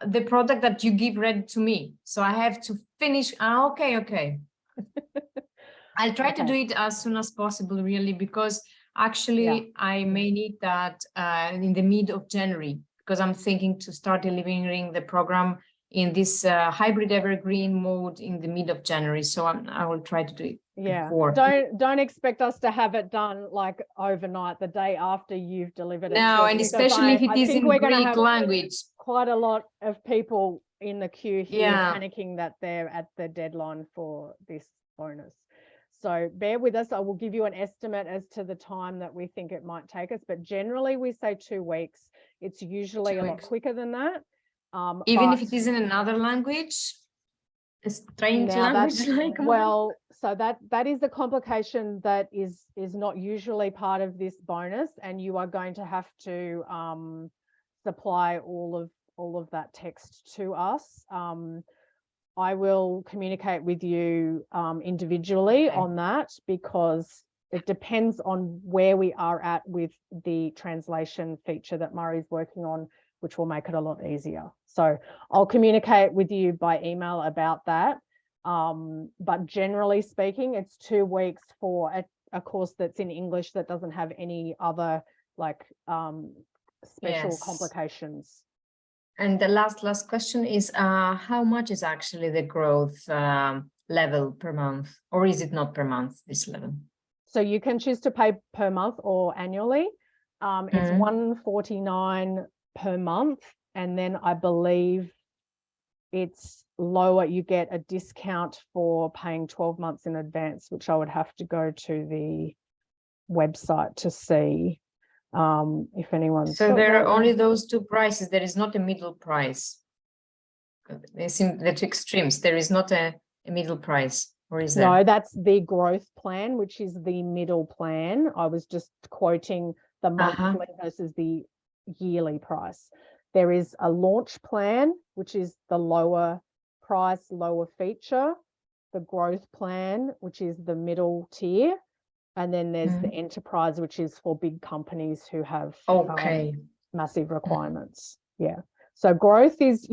the product that you give ready to me. So I have to finish. Okay. I'll try to do it as soon as possible, really, because Actually, I may need that in the mid of January, because I'm thinking to start delivering the program in this hybrid evergreen mode in the mid of January. So I will try to do it before. Don't expect us to have it done like overnight, the day after you've delivered it. No, and especially if it is in Greek language. Quite a lot of people in the queue here Yeah. panicking that they're at the deadline for this bonus. So bear with us. I will give you an estimate as to the time that we think it might take us, but generally we say 2 weeks. It's usually 2 a lot weeks. quicker than that. Even if it is in another language, a strange now language. Like well, so that is the complication that is not usually part of this bonus, and you are going to have to supply all of that text to us. I will communicate with you individually on that, because it depends on where we are at with the translation feature that Murray's working on, which will make it a lot easier. So I'll communicate with you by email about that. But generally speaking, it's 2 weeks for a course that's in English that doesn't have any other like special complications. And the last question is, how much is actually the growth level per month, or is it not per month, this level? So you can choose to pay per month or annually. It's $149 per month, and then I believe it's lower. You get a discount for paying 12 months in advance, which I would have to go to the website to see if anyone's. So there are only those 2 prices. There is not a middle price. They seem the 2 extremes. There is not a middle price, or is there? No, that's the growth plan, which is the middle plan. I was just quoting the monthly versus the yearly price. There is a launch plan, which is the lower price, lower feature, the growth plan, which is the middle tier, and then there's the enterprise, which is for big companies who have massive requirements. Yeah. So growth is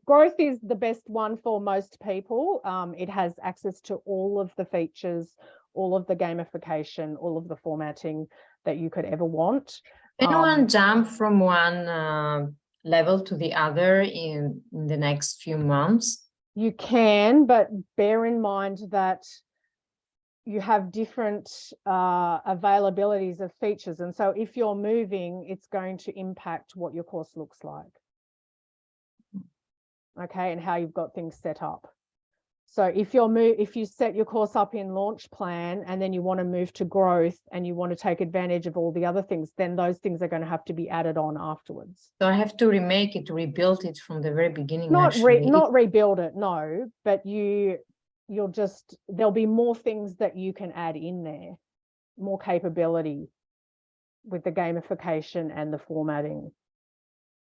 growth is the best one for most people. It has access to all of the features, all of the gamification, all of the formatting that you could ever want. Can one jump from one level to the other in the next few months? You can, but bear in mind that you have different availabilities of features. And so if you're moving, it's going to impact what your course looks like. Okay, and how you've got things set up. So if you set your course up in launch plan and then you want to move to growth and you want to take advantage of all the other things, then those things are going to have to be added on afterwards. So I have to remake it, to rebuild it from the very beginning. Not rebuild it, no, but there'll be more things that you can add in there, more capability with the gamification and the formatting.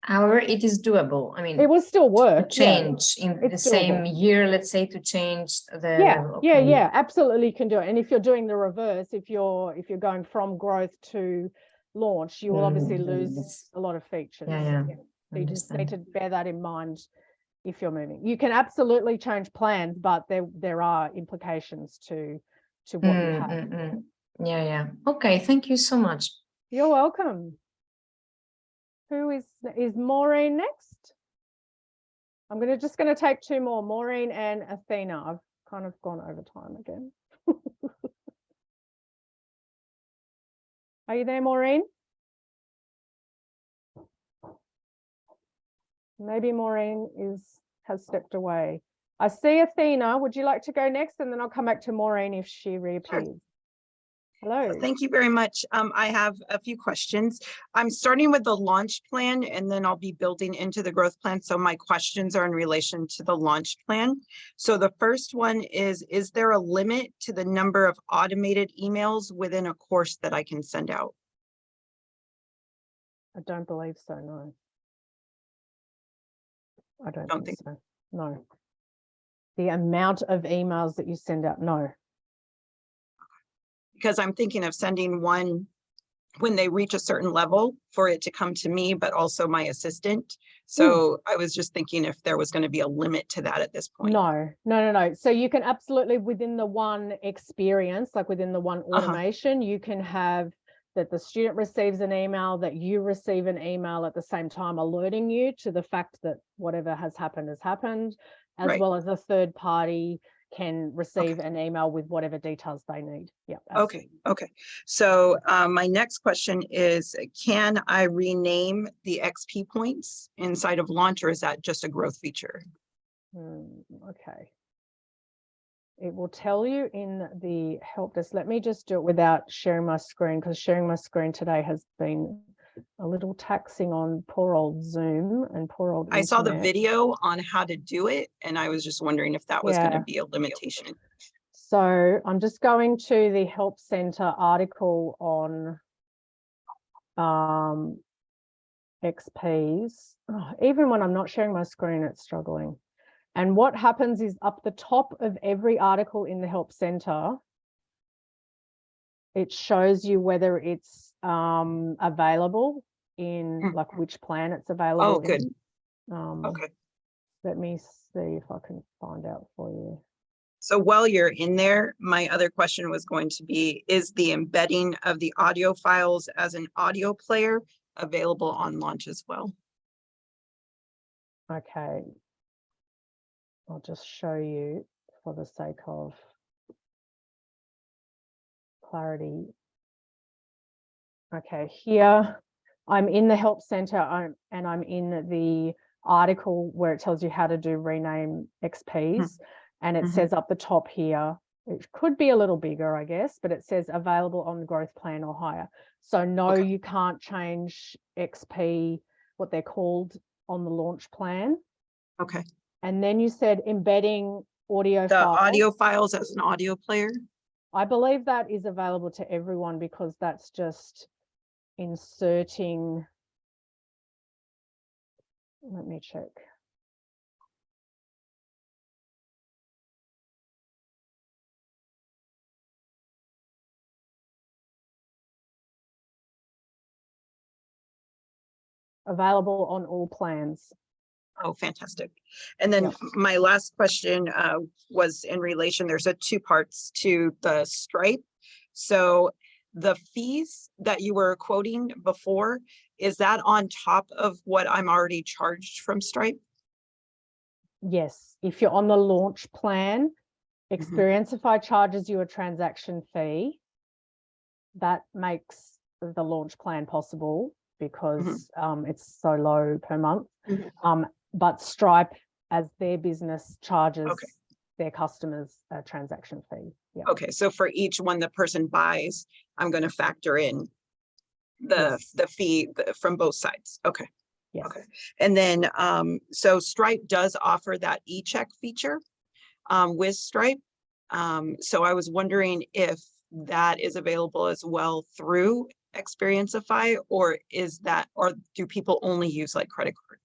However, it is doable. I mean, it will still work. To change in the same year, let's say, to change the yeah, absolutely, you can do it. And if you're doing the reverse, if you're going from growth to launch, you will obviously lose a lot of features. So you just need to bear that in mind if you're moving. You can absolutely change plans, but there are implications to what you have. Okay, thank you so much. You're welcome. Who is Maureen next? I'm just going to take 2 more, Maureen and Athena. I've kind of gone over time again. Are you there, Maureen? Maybe Maureen has stepped away. I see Athena. Would you like to go next? And then I'll come back to Maureen if she reappears. Sure. Hello. Thank you very much. I have a few questions. I'm starting with the launch plan, and then I'll be building into the growth plan. So my questions are in relation to the launch plan. So the first one is there a limit to the number of automated emails within a course that I can send out? I don't believe so, no. I don't think so. No. The amount of emails that you send out, no. Because I'm thinking of sending one when they reach a certain level for it to come to me, but also my assistant. So I was just thinking if there was going to be a limit to that at this point. No. So you can absolutely, within the one experience, like within the one automation, you can have that the student receives an email, that you receive an email at the same time alerting you to the fact that whatever has happened, as Right. well as a third party can receive an email with whatever details they need. Yeah. Okay, okay. So my next question is, can I rename the XP points inside of Launch, or is that just a growth feature? Okay. It will tell you in the help desk. Let me just do it without sharing my screen, because sharing my screen today has been a little taxing on poor old Zoom and poor old I saw the internet. video on how to do it, and I was just wondering if that was going to Yeah. be a limitation. So I'm just going to the Help Center article on XPs. Oh, even when I'm not sharing my screen, it's struggling. And what happens is up the top of every article in the Help Center, it shows you whether it's available in like which plan it's available. Oh, good. In. Okay. Let me see if I can find out for you. So while you're in there, my other question was going to be, is the embedding of the audio files as an audio player available on Launch as well? Okay. I'll just show you for the sake of clarity. Okay, here I'm in the Help Center and I'm in the article where it tells you how to do rename XPs, and it says up the top here, it could be a little bigger, I guess, but it says available on the growth plan or higher. So no, you can't change XP, what they're called, on the launch plan. Okay. And then you said embedding audio The files. audio files as an audio player? I believe that is available to everyone, because that's just inserting. Let me check. Available on all plans. Oh, fantastic. And then my last question was in relation, there's two parts to the Stripe. So the fees that you were quoting before, is that on top of what I'm already charged from Stripe? Yes, if you're on the launch plan, Xperiencify charges you a transaction fee. That makes the launch plan possible because it's so low per month. But Stripe, as their business, charges their customers a transaction fee. Yeah. Okay, so for each one the person buys, I'm going to factor in the fee from both sides. Okay. Yes. Okay. And then so Stripe does offer that e-check feature with Stripe. So I was wondering if that is available as well through Xperiencify, or is that, or do people only use like credit card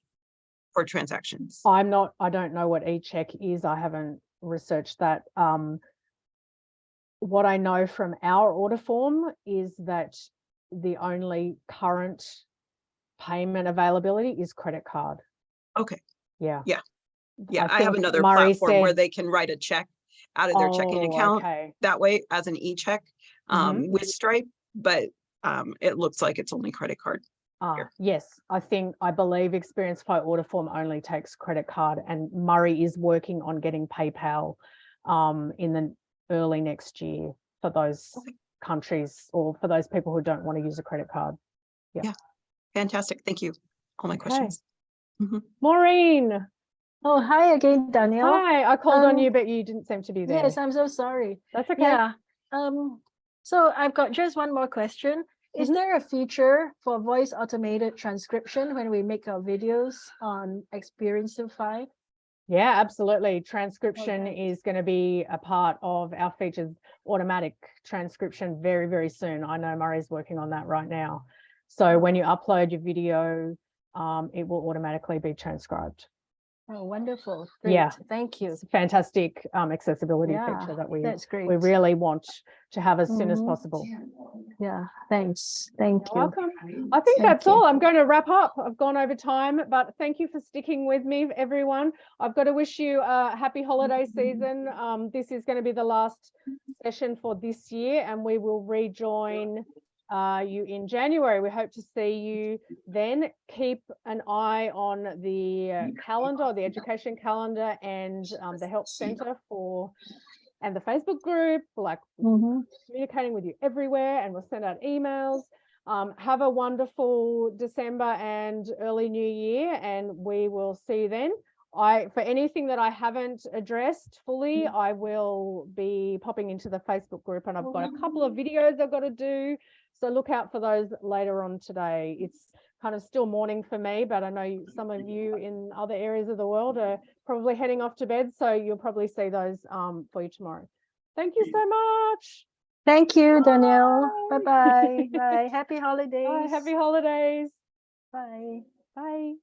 for transactions? I don't know what e-check is. I haven't researched that. What I know from our order form is that the only current payment availability is credit card. Okay. Yeah. Yeah. Yeah. I have think another Murray platform where said- they can write a check out of their checking account that way as an e-check with Stripe, but it looks like it's only credit card. Yes, I believe Xperiencify order form only takes credit card, and Murray is working on getting PayPal in the early next year for those countries, or for those people who don't want to use a credit card. Yeah. Fantastic. Thank you. All my questions. Maureen. Oh, hi again, Danielle. Hi, I called on you, but you didn't seem to be there. Yes, I'm so sorry. That's okay. Yeah. So I've got just one more question. Is there a feature for voice automated transcription when we make our videos on Xperiencify? Yeah, absolutely. Transcription is going to be a part of our features, automatic transcription, very, very soon. I know Murray's working on that right now. So when you upload your video, it will automatically be transcribed. Oh, wonderful. Great. Yeah. Thank you. It's a fantastic accessibility feature that we really want to have as soon as possible. Yeah, thanks. Thank you. Welcome. I think that's all. I'm going to wrap up. I've gone over time, but thank you for sticking with me, everyone. I've got to wish you a happy holiday season. This is going to be the last session for this year, and we will rejoin you in January. We hope to see you then. Keep an eye on the calendar, the education calendar, and the Help Center and the Facebook group, like communicating with you everywhere, and we'll send out emails. Have a wonderful December and early New Year, and we will see you then. For anything that I haven't addressed fully, I will be popping into the Facebook group, and I've got a couple of videos I've got to do. So look out for those later on today. It's kind of still morning for me, but I know some of you in other areas of the world are probably heading off to bed. So you'll probably see those for you tomorrow. Thank you so much. Thank you, Danielle. Bye. Bye-bye. Bye. Happy holidays. Bye. Happy holidays. Bye. Bye.